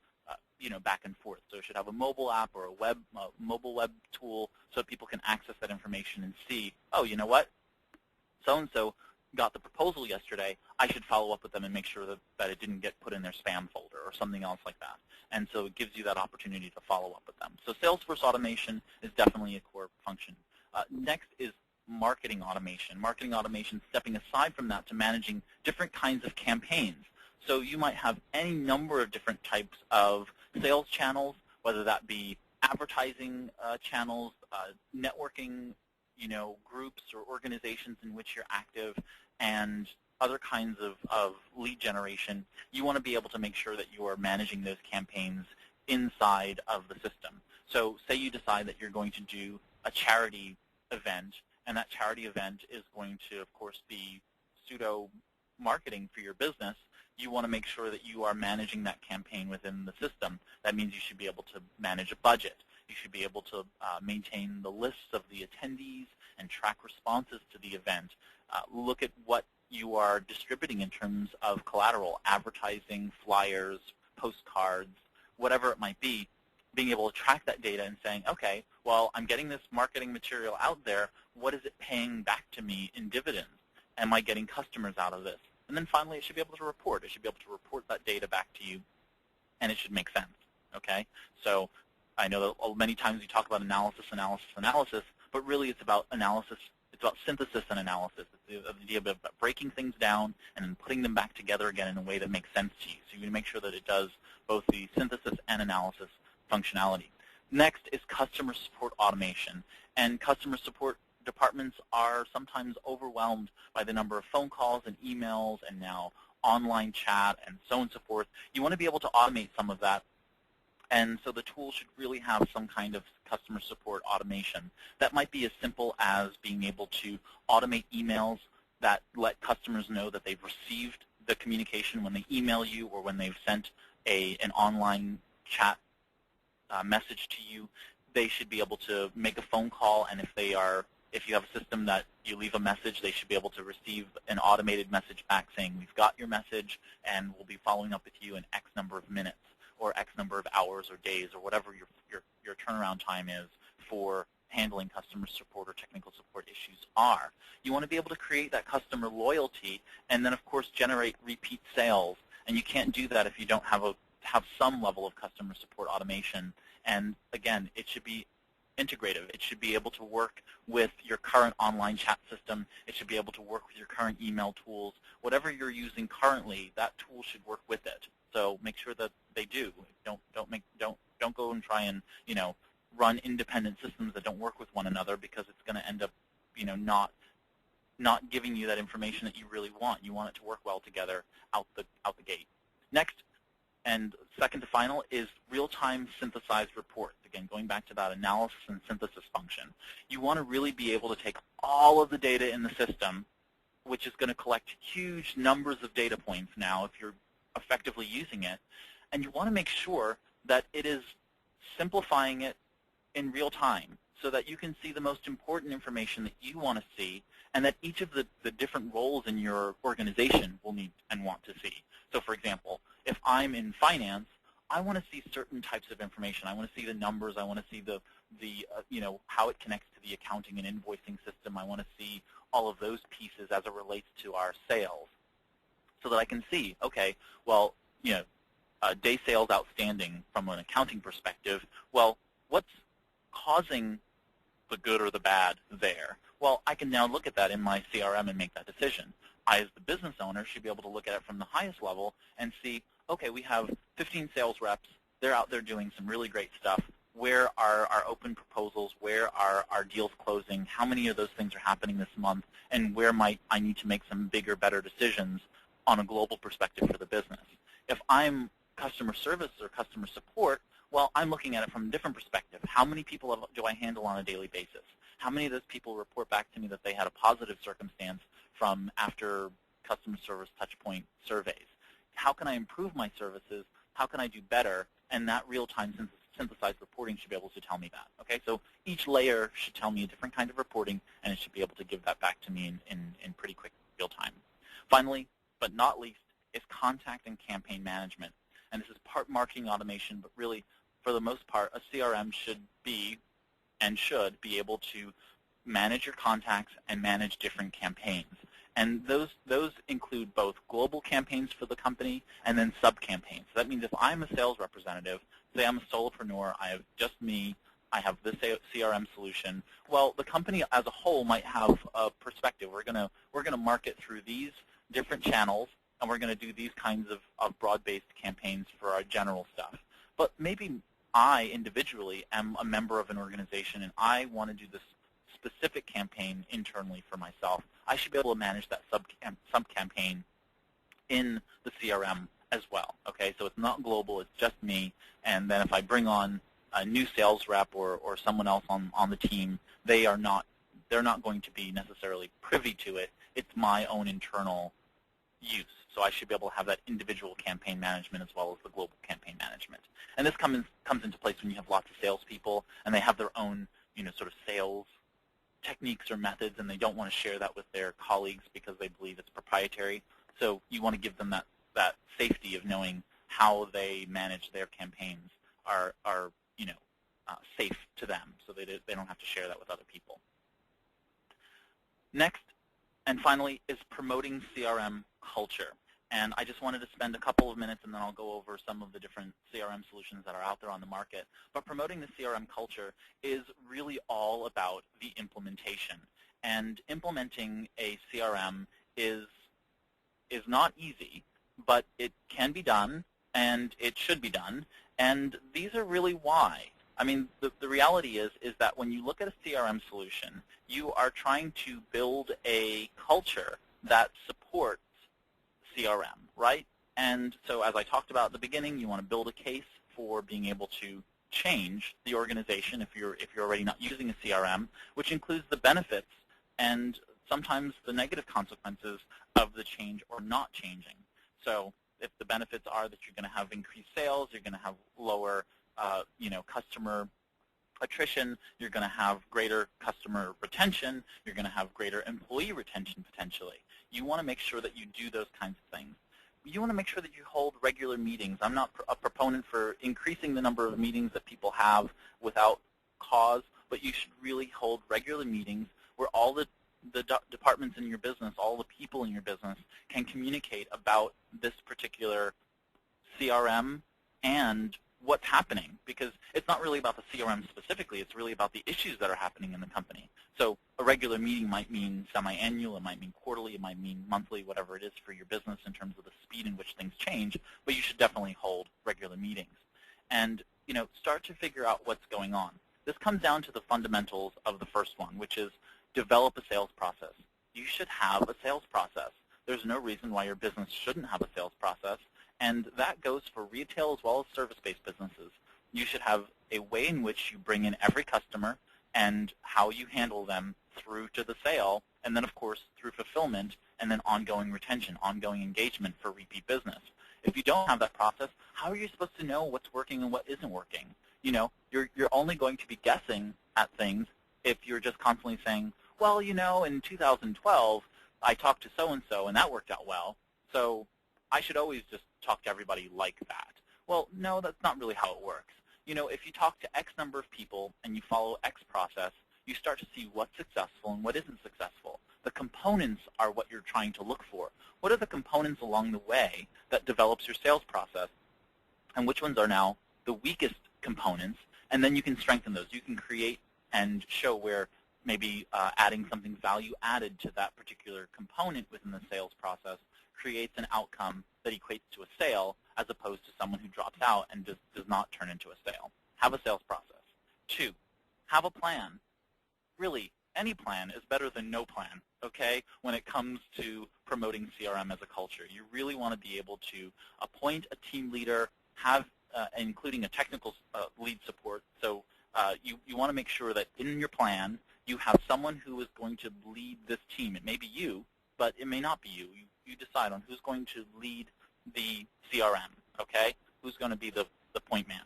back and forth. So it should have a mobile app or a mobile web tool so people can access that information and see, oh, you know what? So-and-so got the proposal yesterday. I should follow up with them and make sure that it didn't get put in their spam folder or something else like that. And so it gives you that opportunity to follow up with them. So Salesforce automation is definitely a core function. Next is marketing automation. Marketing automation, stepping aside from that to managing different kinds of campaigns. So you might have any number of different types of sales channels, whether that be advertising channels, networking, groups or organizations in which you're active, and other kinds of lead generation. You want to be able to make sure that you are managing those campaigns inside of the system. So say you decide that you're going to do a charity event, and that charity event is going to, of course, be pseudo-marketing for your business. You want to make sure that you are managing that campaign within the system. That means you should be able to manage a budget. You should be able to maintain the lists of the attendees and track responses to the event. Look at what you are distributing in terms of collateral, advertising, flyers, postcards, whatever it might be, being able to track that data and saying, okay, well, I'm getting this marketing material out there. What is it paying back to me in dividends? Am I getting customers out of this? And then finally, it should be able to report. It should be able to report that data back to you, and it should make sense, okay? So I know that many times we talk about analysis, but really it's about analysis. It's about synthesis and analysis. It's the idea of breaking things down and then putting them back together again in a way that makes sense to you. So you need to make sure that it does both the synthesis and analysis functionality. Next is customer support automation. And customer support departments are sometimes overwhelmed by the number of phone calls and emails and now online chat and so on and so forth. You want to be able to automate some of that. And so the tool should really have some kind of customer support automation. That might be as simple as being able to automate emails that let customers know that they've received the communication when they email you or when they've sent an online chat message to you. They should be able to make a phone call, and if you have a system that you leave a message, they should be able to receive an automated message back saying, we've got your message and we'll be following up with you in X number of minutes or X number of hours or days or whatever your turnaround time is for handling customer support or technical support issues are. You want to be able to create that customer loyalty and then, of course, generate repeat sales. And you can't do that if you don't have some level of customer support automation. And again, it should be integrative. It should be able to work with your current online chat system. It should be able to work with your current email tools. Whatever you're using currently, that tool should work with it. So make sure that they do. Don't go and try and run independent systems that don't work with one another, because it's going to end up not giving you that information that you really want. You want it to work well together out the gate. Next, and second to final, is real-time synthesized reports. Again, going back to that analysis and synthesis function. You want to really be able to take all of the data in the system, which is going to collect huge numbers of data points now if you're effectively using it, and you want to make sure that it is simplifying it in real time so that you can see the most important information that you want to see and that each of the different roles in your organization will need and want to see. So for example, if I'm in finance, I want to see certain types of information. I want to see the numbers. I want to see the how it connects to the accounting and invoicing system. I want to see all of those pieces as it relates to our sales, so that I can see, okay, well, day sales outstanding from an accounting perspective. Well, what's causing the good or the bad there? Well, I can now look at that in my CRM and make that decision. I, as the business owner, should be able to look at it from the highest level and see, okay, we have 15 sales reps. They're out there doing some really great stuff. Where are our open proposals? Where are our deals closing? How many of those things are happening this month? And where might I need to make some bigger, better decisions on a global perspective for the business? If I'm customer service or customer support, well, I'm looking at it from a different perspective. How many people do I handle on a daily basis? How many of those people report back to me that they had a positive circumstance from after customer service touchpoint surveys? How can I improve my services? How can I do better? And that real-time synthesized reporting should be able to tell me that. Okay, so each layer should tell me a different kind of reporting, and it should be able to give that back to me in pretty quick real time. Finally, but not least, is contact and campaign management. and this is part marketing automation, but really, for the most part, a CRM should be able to manage your contacts and manage different campaigns. And those include both global campaigns for the company and then sub-campaigns. So that means if I'm a sales representative, say I'm a solopreneur, I have just me, I have this CRM solution, well, the company as a whole might have a perspective. We're gonna market through these different channels, and we're going to do these kinds of broad-based campaigns for our general stuff. But maybe I individually am a member of an organization and I want to do this specific campaign internally for myself. I should be able to manage that sub-campaign in the CRM as well. Okay, so it's not global, it's just me. And then if I bring on a new sales rep or someone else on the team, they're not going to be necessarily privy to it. It's my own internal use. So I should be able to have that individual campaign management as well as the global campaign management. And this comes into place when you have lots of salespeople and they have their own, sort of sales techniques or methods, and they don't want to share that with their colleagues because they believe it's proprietary. So you want to give them that safety of knowing how they manage their campaigns are safe to them, so they don't have to share that with other people. Next, and finally, is promoting CRM culture. And I just wanted to spend a couple of minutes, and then I'll go over some of the different CRM solutions that are out there on the market. But promoting the CRM culture is really all about the implementation. And implementing a CRM is not easy, but it can be done, and it should be done. And these are really why. I mean, the reality is that when you look at a CRM solution, you are trying to build a culture that supports CRM, right? And so as I talked about at the beginning, you want to build a case for being able to change the organization if you're already not using a CRM, which includes the benefits and sometimes the negative consequences of the change or not changing. So if the benefits are that you're going to have increased sales, you're going to have lower customer attrition, you're going to have greater customer retention, you're going to have greater employee retention potentially. You want to make sure that you do those kinds of things. You want to make sure that you hold regular meetings. I'm not a proponent for increasing the number of meetings that people have without cause, but you should really hold regular meetings where all the departments in your business, all the people in your business can communicate about this particular CRM and what's happening, because it's not really about the CRM specifically, it's really about the issues that are happening in the company. So a regular meeting might mean semi-annual, it might mean quarterly, it might mean monthly, whatever it is for your business in terms of the speed in which things change, but you should definitely hold regular meetings. And start to figure out what's going on. This comes down to the fundamentals of the first one, which is develop a sales process. You should have a sales process. There's no reason why your business shouldn't have a sales process. And that goes for retail as well as service-based businesses. You should have a way in which you bring in every customer and how you handle them through to the sale, and then, of course, through fulfillment, and then ongoing retention, ongoing engagement for repeat business. If you don't have that process, how are you supposed to know what's working and what isn't working? You're only going to be guessing at things if you're just constantly saying, well, in 2012, I talked to so-and-so, and that worked out well, so I should always just talk to everybody like that. Well, no, that's not really how it works. If you talk to X number of people and you follow X process, you start to see what's successful and what isn't successful. The components are what you're trying to look for. What are the components along the way that develops your sales process, and which ones are now the weakest components, and then you can strengthen those. You can create and show where maybe adding something value added to that particular component within the sales process creates an outcome that equates to a sale, as opposed to someone who drops out and does not turn into a sale. Have a sales process. 2, have a plan. Really, any plan is better than no plan, okay, when it comes to promoting CRM as a culture. You really want to be able to appoint a team leader, including a technical lead support. So you want to make sure that in your plan you have someone who is going to lead this team. It may be you, but it may not be you. You decide on who's going to lead the CRM, okay? Who's going to be the point man.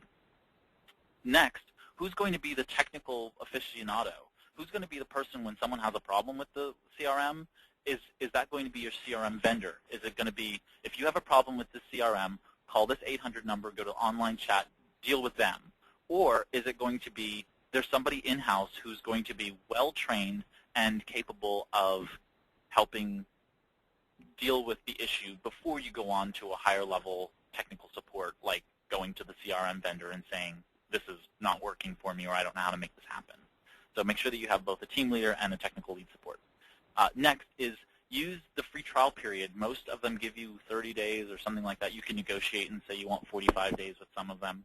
Next, who's going to be the technical aficionado? Who's going to be the person when someone has a problem with the CRM? Is that going to be your CRM vendor? Is it going to be, if you have a problem with the CRM, call this 800 number, go to online chat, deal with them? Or is it going to be there's somebody in-house who's going to be well-trained and capable of helping deal with the issue before you go on to a higher level technical support, like going to the CRM vendor and saying, this is not working for me, or I don't know how to make this happen. So make sure that you have both a team leader and a technical lead support. Next is use the free trial period. Most of them give you 30 days or something like that. You can negotiate and say you want 45 days with some of them.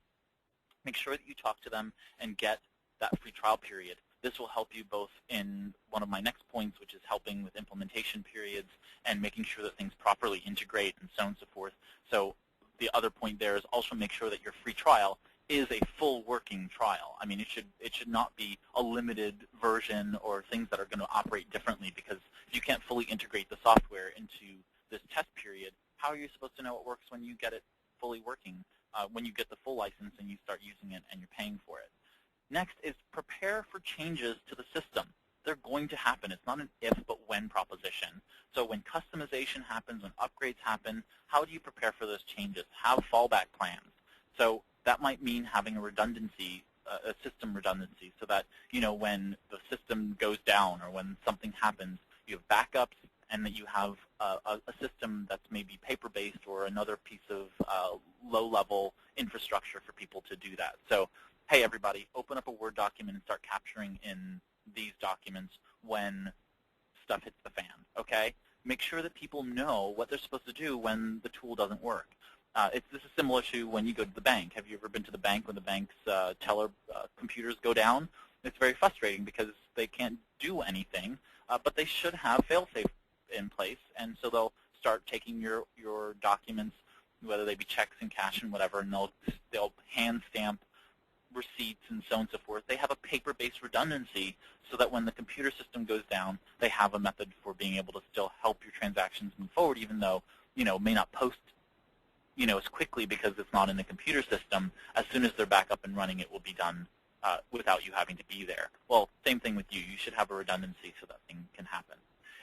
Make sure that you talk to them and get that free trial period. This will help you both in one of my next points, which is helping with implementation periods and making sure that things properly integrate and so on and so forth. So the other point there is also make sure that your free trial is a full working trial. I mean, it should not be a limited version or things that are going to operate differently, because if you can't fully integrate the software into this test period, how are you supposed to know it works when you get it fully working, when you get the full license and you start using it and you're paying for it? Next is prepare for changes to the system. They're going to happen. It's not an if but when proposition. So when customization happens, when upgrades happen, how do you prepare for those changes? Have fallback plans. So that might mean having a redundancy, a system redundancy, so that when the system goes down or when something happens, you have backups, and that you have a system that's maybe paper-based or another piece of low-level infrastructure for people to do that. So, hey, everybody, open up a Word document and start capturing in these documents when stuff hits the fan, okay? Make sure that people know what they're supposed to do when the tool doesn't work. This is similar to when you go to the bank. Have you ever been to the bank when the bank's teller computers go down? It's very frustrating because they can't do anything, but they should have fail-safe in place, and so they'll start taking your documents, whether they be checks and cash and whatever, and they'll hand stamp receipts and so on and so forth. They have a paper-based redundancy so that when the computer system goes down, they have a method for being able to still help your transactions move forward, even though may not post as quickly because it's not in the computer system. As soon as they're back up and running, it will be done without you having to be there. Well, same thing with you. You should have a redundancy so that thing can happen.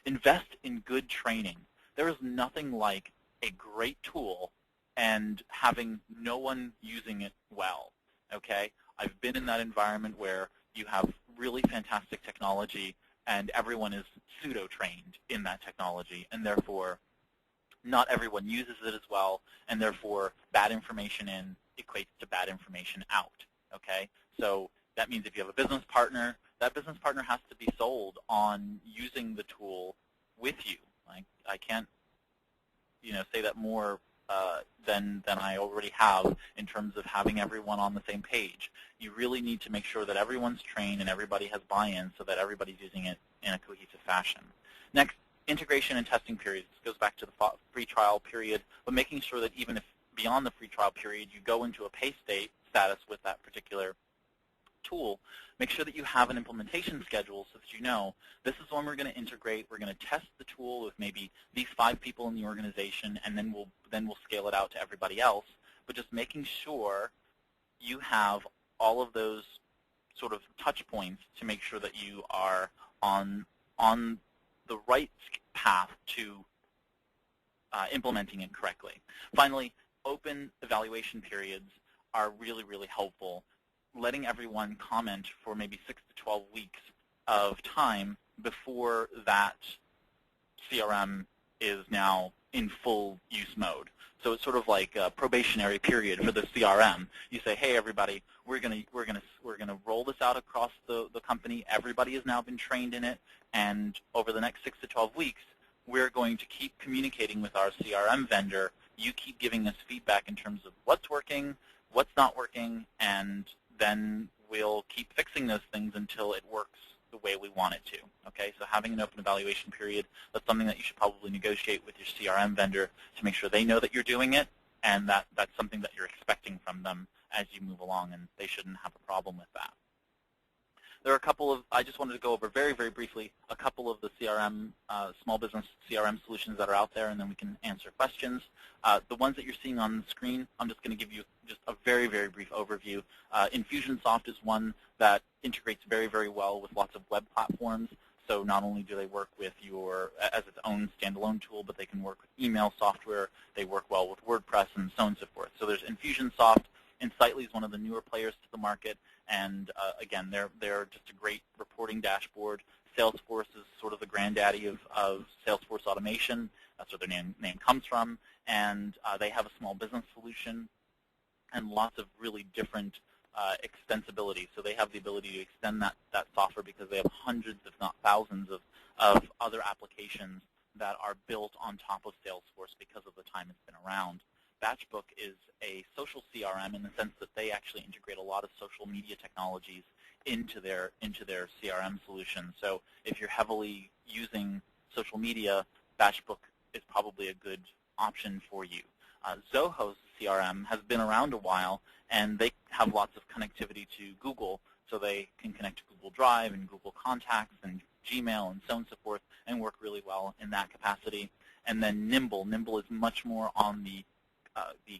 Invest in good training. There is nothing like a great tool and having no one using it well, okay? I've been in that environment where you have really fantastic technology and everyone is pseudo-trained in that technology, and therefore not everyone uses it as well, and therefore bad information in equates to bad information out, okay? So that means if you have a business partner, that business partner has to be sold on using the tool with you. Like, I can't say that more than I already have in terms of having everyone on the same page. You really need to make sure that everyone's trained and everybody has buy-in so that everybody's using it in a cohesive fashion. Next, integration and testing periods. This goes back to the free trial period, but making sure that even if beyond the free trial period you go into a pay status with that particular tool, make sure that you have an implementation schedule so that you know this is when we're going to integrate. We're going to test the tool with maybe these 5 people in the organization, and then we'll scale it out to everybody else. But just making sure you have all of those sort of touch points to make sure that you are on the right path to implementing it correctly. Finally, open evaluation periods are really, really helpful. Letting everyone comment for maybe 6 to 12 weeks of time before that CRM is now in full use mode. So it's sort of like a probationary period for the CRM. You say, hey, everybody, we're gonna roll this out across the company. Everybody has now been trained in it, and over the next 6 to 12 weeks, we're going to keep communicating with our CRM vendor. You keep giving us feedback in terms of what's working, what's not working, and then we'll keep fixing those things until it works the way we want it to. Okay, so having an open evaluation period, that's something that you should probably negotiate with your CRM vendor to make sure they know that you're doing it, and that's something that you're expecting from them as you move along, and they shouldn't have a problem with that. There are a couple of, I just wanted to go over very, very briefly, a couple of the CRM, small business CRM solutions that are out there, and then we can answer questions. The ones that you're seeing on the screen, I'm just going to give you just a very, very brief overview. Infusionsoft is one that integrates very, very well with lots of web platforms. So not only do they work with as its own standalone tool, but they can work with email software. They work well with WordPress and so on and so forth. So there's Infusionsoft. Insightly is one of the newer players to the market, and again, they're just a great reporting dashboard. Salesforce is sort of the granddaddy of Salesforce automation. That's where their name comes from, and they have a small business solution and lots of really different extensibility. So they have the ability to extend that software because they have hundreds, if not thousands, of other applications that are built on top of Salesforce because of the time it's been around. Batchbook is a social CRM in the sense that they actually integrate a lot of social media technologies into their CRM solution. So if you're heavily using social media, Batchbook is probably a good option for you. Zoho's CRM has been around a while, and they have lots of connectivity to Google, so they can connect to Google Drive and Google Contacts and Gmail and so on and so forth, and work really well in that capacity. And then Nimble. Nimble is much more on the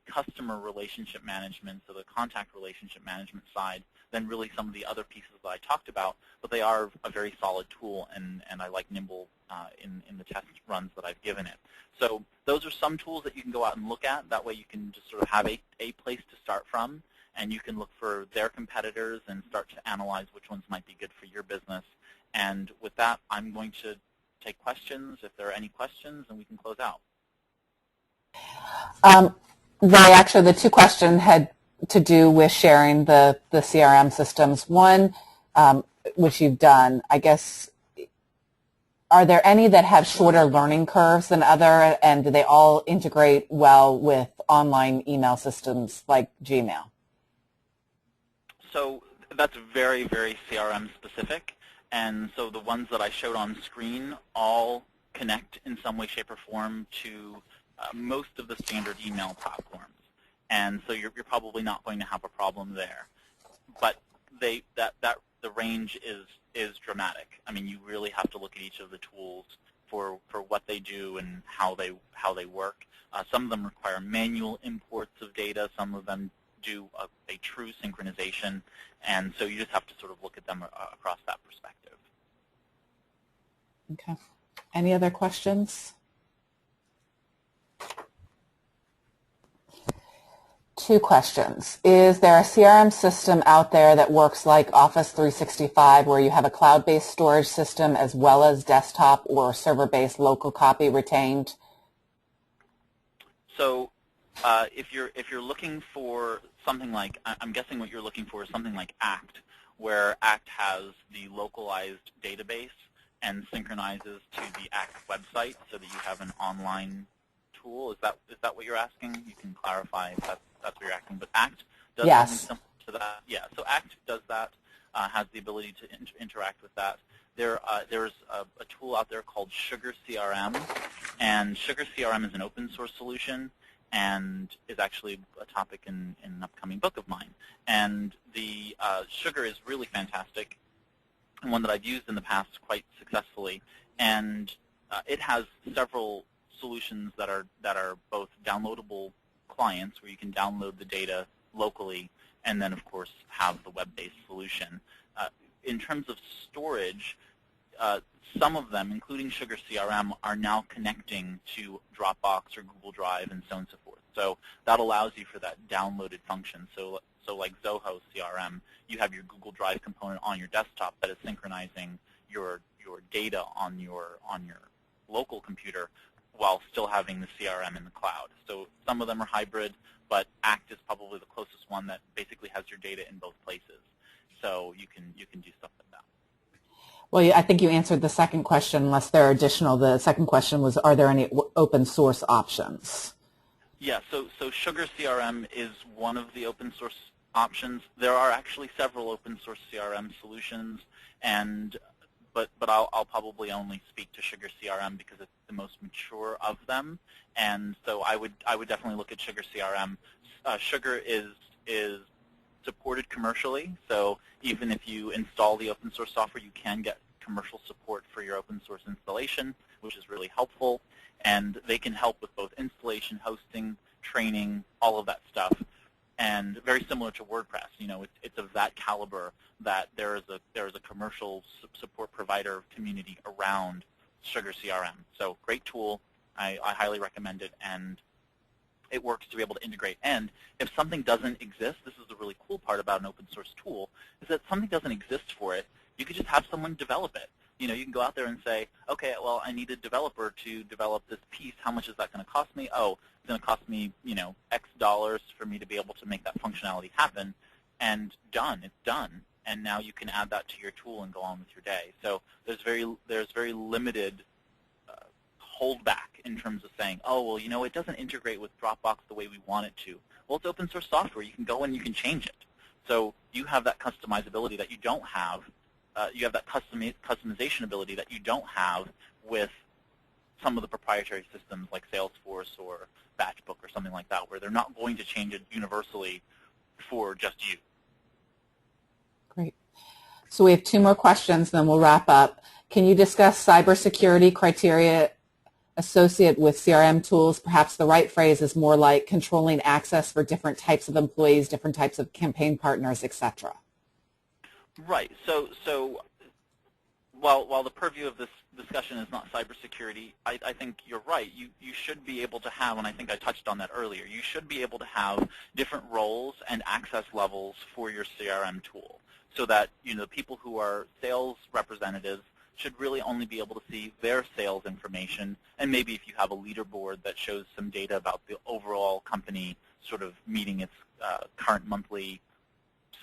customer relationship management, so the contact relationship management side, than really some of the other pieces that I talked about, but they are a very solid tool, and I like Nimble in the test runs that I've given it. So those are some tools that you can go out and look at. That way you can just sort of have a place to start from, and you can look for their competitors and start to analyze which ones might be good for your business. And with that, I'm going to take questions, if there are any questions, and we can close out. Ray, actually, the two questions had to do with sharing the CRM systems. One, which you've done, I guess, are there any that have shorter learning curves than other, and do they all integrate well with online email systems like Gmail? So that's very, very CRM specific, and so the ones that I showed on screen all connect in some way, shape, or form to most of the standard email platforms. And so you're probably not going to have a problem there. But the range is dramatic. I mean, you really have to look at each of the tools for what they do and how they work. Some of them require manual imports of data. Some of them do a true synchronization. And so you just have to sort of look at them across that perspective. Okay. Any other questions? Two questions. Is there a CRM system out there that works like Office 365 where you have a cloud-based storage system as well as desktop or server-based local copy retained? So if you're looking for something like, I'm guessing what you're looking for is something like ACT, where ACT has the localized database and synchronizes to the ACT website so that you have an online tool. Is that what you're asking? You can clarify if that's what you're asking. But ACT does something similar to that. Yeah, so ACT does that, has the ability to interact with that. There's a tool out there called Sugar CRM, and Sugar CRM is an open source solution and is actually a topic in an upcoming book of mine. And the Sugar is really fantastic, and one that I've used in the past quite successfully. And it has several solutions that are both downloadable clients where you can download the data locally, and then of course have the web-based solution. In terms of storage, some of them, including Sugar CRM, are now connecting to Dropbox or Google Drive and so on and so forth. So that allows you for that downloaded function. So like Zoho CRM, you have your Google Drive component on your desktop that is synchronizing your data on your local computer while still having the CRM in the cloud. So some of them are hybrid, but ACT is probably the closest one that basically has your data in both places. So you can do stuff like that. Well, I think you answered the second question, unless there are additional. The second question was, are there any open source options? Yeah, so Sugar CRM is one of the open source options. There are actually several open source CRM solutions, but I'll probably only speak to Sugar CRM because it's the most mature of them. And so I would definitely look at Sugar CRM. Sugar is supported commercially, so even if you install the open source software, you can get commercial support for your open source installation, which is really helpful. And they can help with both installation, hosting, training, all of that stuff. And and very similar to WordPress. You know, it's of that caliber that there is a commercial support provider community around Sugar CRM. So great tool. I highly recommend it, and it works to be able to integrate. And if something doesn't exist, this is the really cool part about an open source tool, is that something doesn't exist for it, you could just have someone develop it. You know, you can go out there and say, okay, well, I need a developer to develop this piece. How much is that going to cost me? Oh, it's going to cost me, you know, X dollars for me to be able to make that functionality happen. And done. It's done. And now you can add that to your tool and go on with your day. So there's very limited holdback in terms of saying, oh, well, you know, it doesn't integrate with Dropbox the way we want it to. Well, it's open source software. You can go and you can change it. So you have that customizability that you don't have. You have that customization ability that you don't have with some of the proprietary systems like Salesforce or Batchbook or something like that, where they're not going to change it universally for just you. Great. So we have 2 more questions, then we'll wrap up. Can you discuss cybersecurity criteria associated with CRM tools? Perhaps the right phrase is more like controlling access for different types of employees, different types of campaign partners, etc. Right. So while the purview of this discussion is not cybersecurity, I think you're right. You should be able to have, and I think I touched on that earlier, you should be able to have different roles and access levels for your CRM tool, so that, you know, the people who are sales representatives should really only be able to see their sales information, and maybe if you have a leaderboard that shows some data about the overall company sort of meeting its current monthly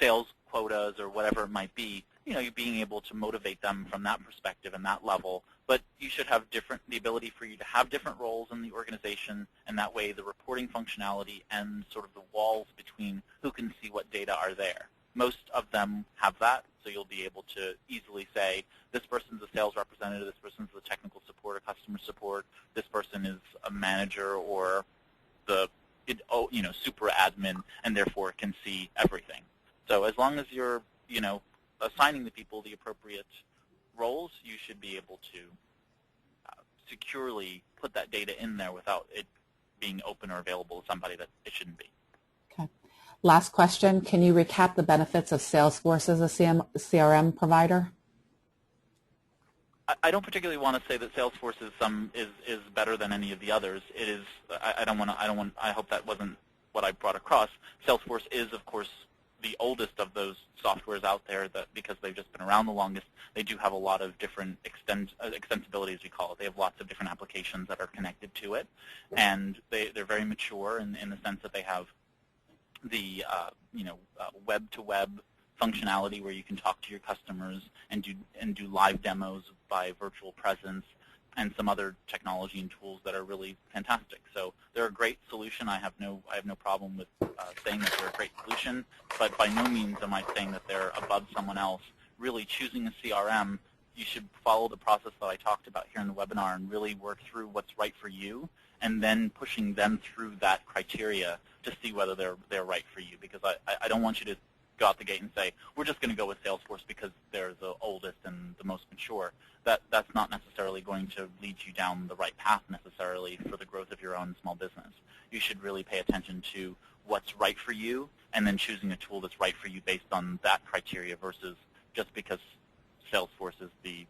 sales quotas or whatever it might be, you know, you're being able to motivate them from that perspective and that level. But you should have the ability for you to have different roles in the organization, and that way the reporting functionality and sort of the walls between who can see what data are there. Most of them have that, so you'll be able to easily say, this person's a sales representative, this person's the technical support or customer support, this person is a manager or the super admin, and therefore can see everything. So as long as you're, you know, assigning the people the appropriate roles, you should be able to securely put that data in there without it being open or available to somebody that it shouldn't be. Okay. Last question. Can you recap the benefits of Salesforce as a CRM provider? I don't particularly want to say that Salesforce is better than any of the others. It is. I hope that wasn't what I brought across. Salesforce is, of course, the oldest of those softwares out there, that because they've just been around the longest, they do have a lot of different extensibility, as we call it. They have lots of different applications that are connected to it, and they're very mature in the sense that they have the web-to-web functionality where you can talk to your customers and do live demos by virtual presence, and some other technology and tools that are really fantastic. So they're a great solution. I have no problem with saying that they're a great solution, but by no means am I saying that they're above someone else. Really, choosing a CRM, you should follow the process that I talked about here in the webinar and really work through what's right for you, and then pushing them through that criteria to see whether they're right for you. Because I don't want you to go out the gate and say, we're just going to go with Salesforce because they're the oldest and the most mature. That's not necessarily going to lead you down the right path necessarily for the growth of your own small business. You should really pay attention to what's right for you, and then choosing a tool that's right for you based on that criteria, versus just because Salesforce is the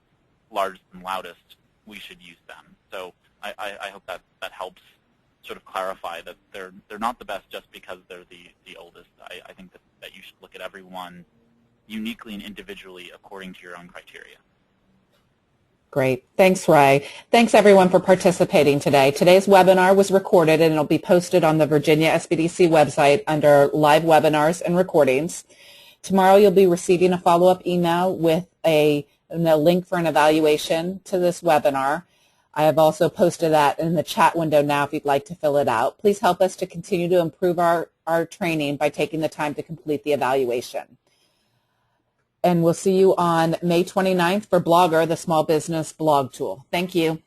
largest and loudest, we should use them. So I hope that helps sort of clarify that they're not the best just because they're the oldest. I think that you should look at everyone uniquely and individually according to your own criteria. Great. Thanks, Ray. Thanks, everyone, for participating today. Today's webinar was recorded, and it'll be posted on the Virginia SBDC website under live webinars and recordings. Tomorrow, you'll be receiving a follow-up email with a link for an evaluation to this webinar. I have also posted that in the chat window now if you'd like to fill it out. Please help us to continue to improve our training by taking the time to complete the evaluation. And we'll see you on May 29th for Blogger, the small business blog tool. Thank you.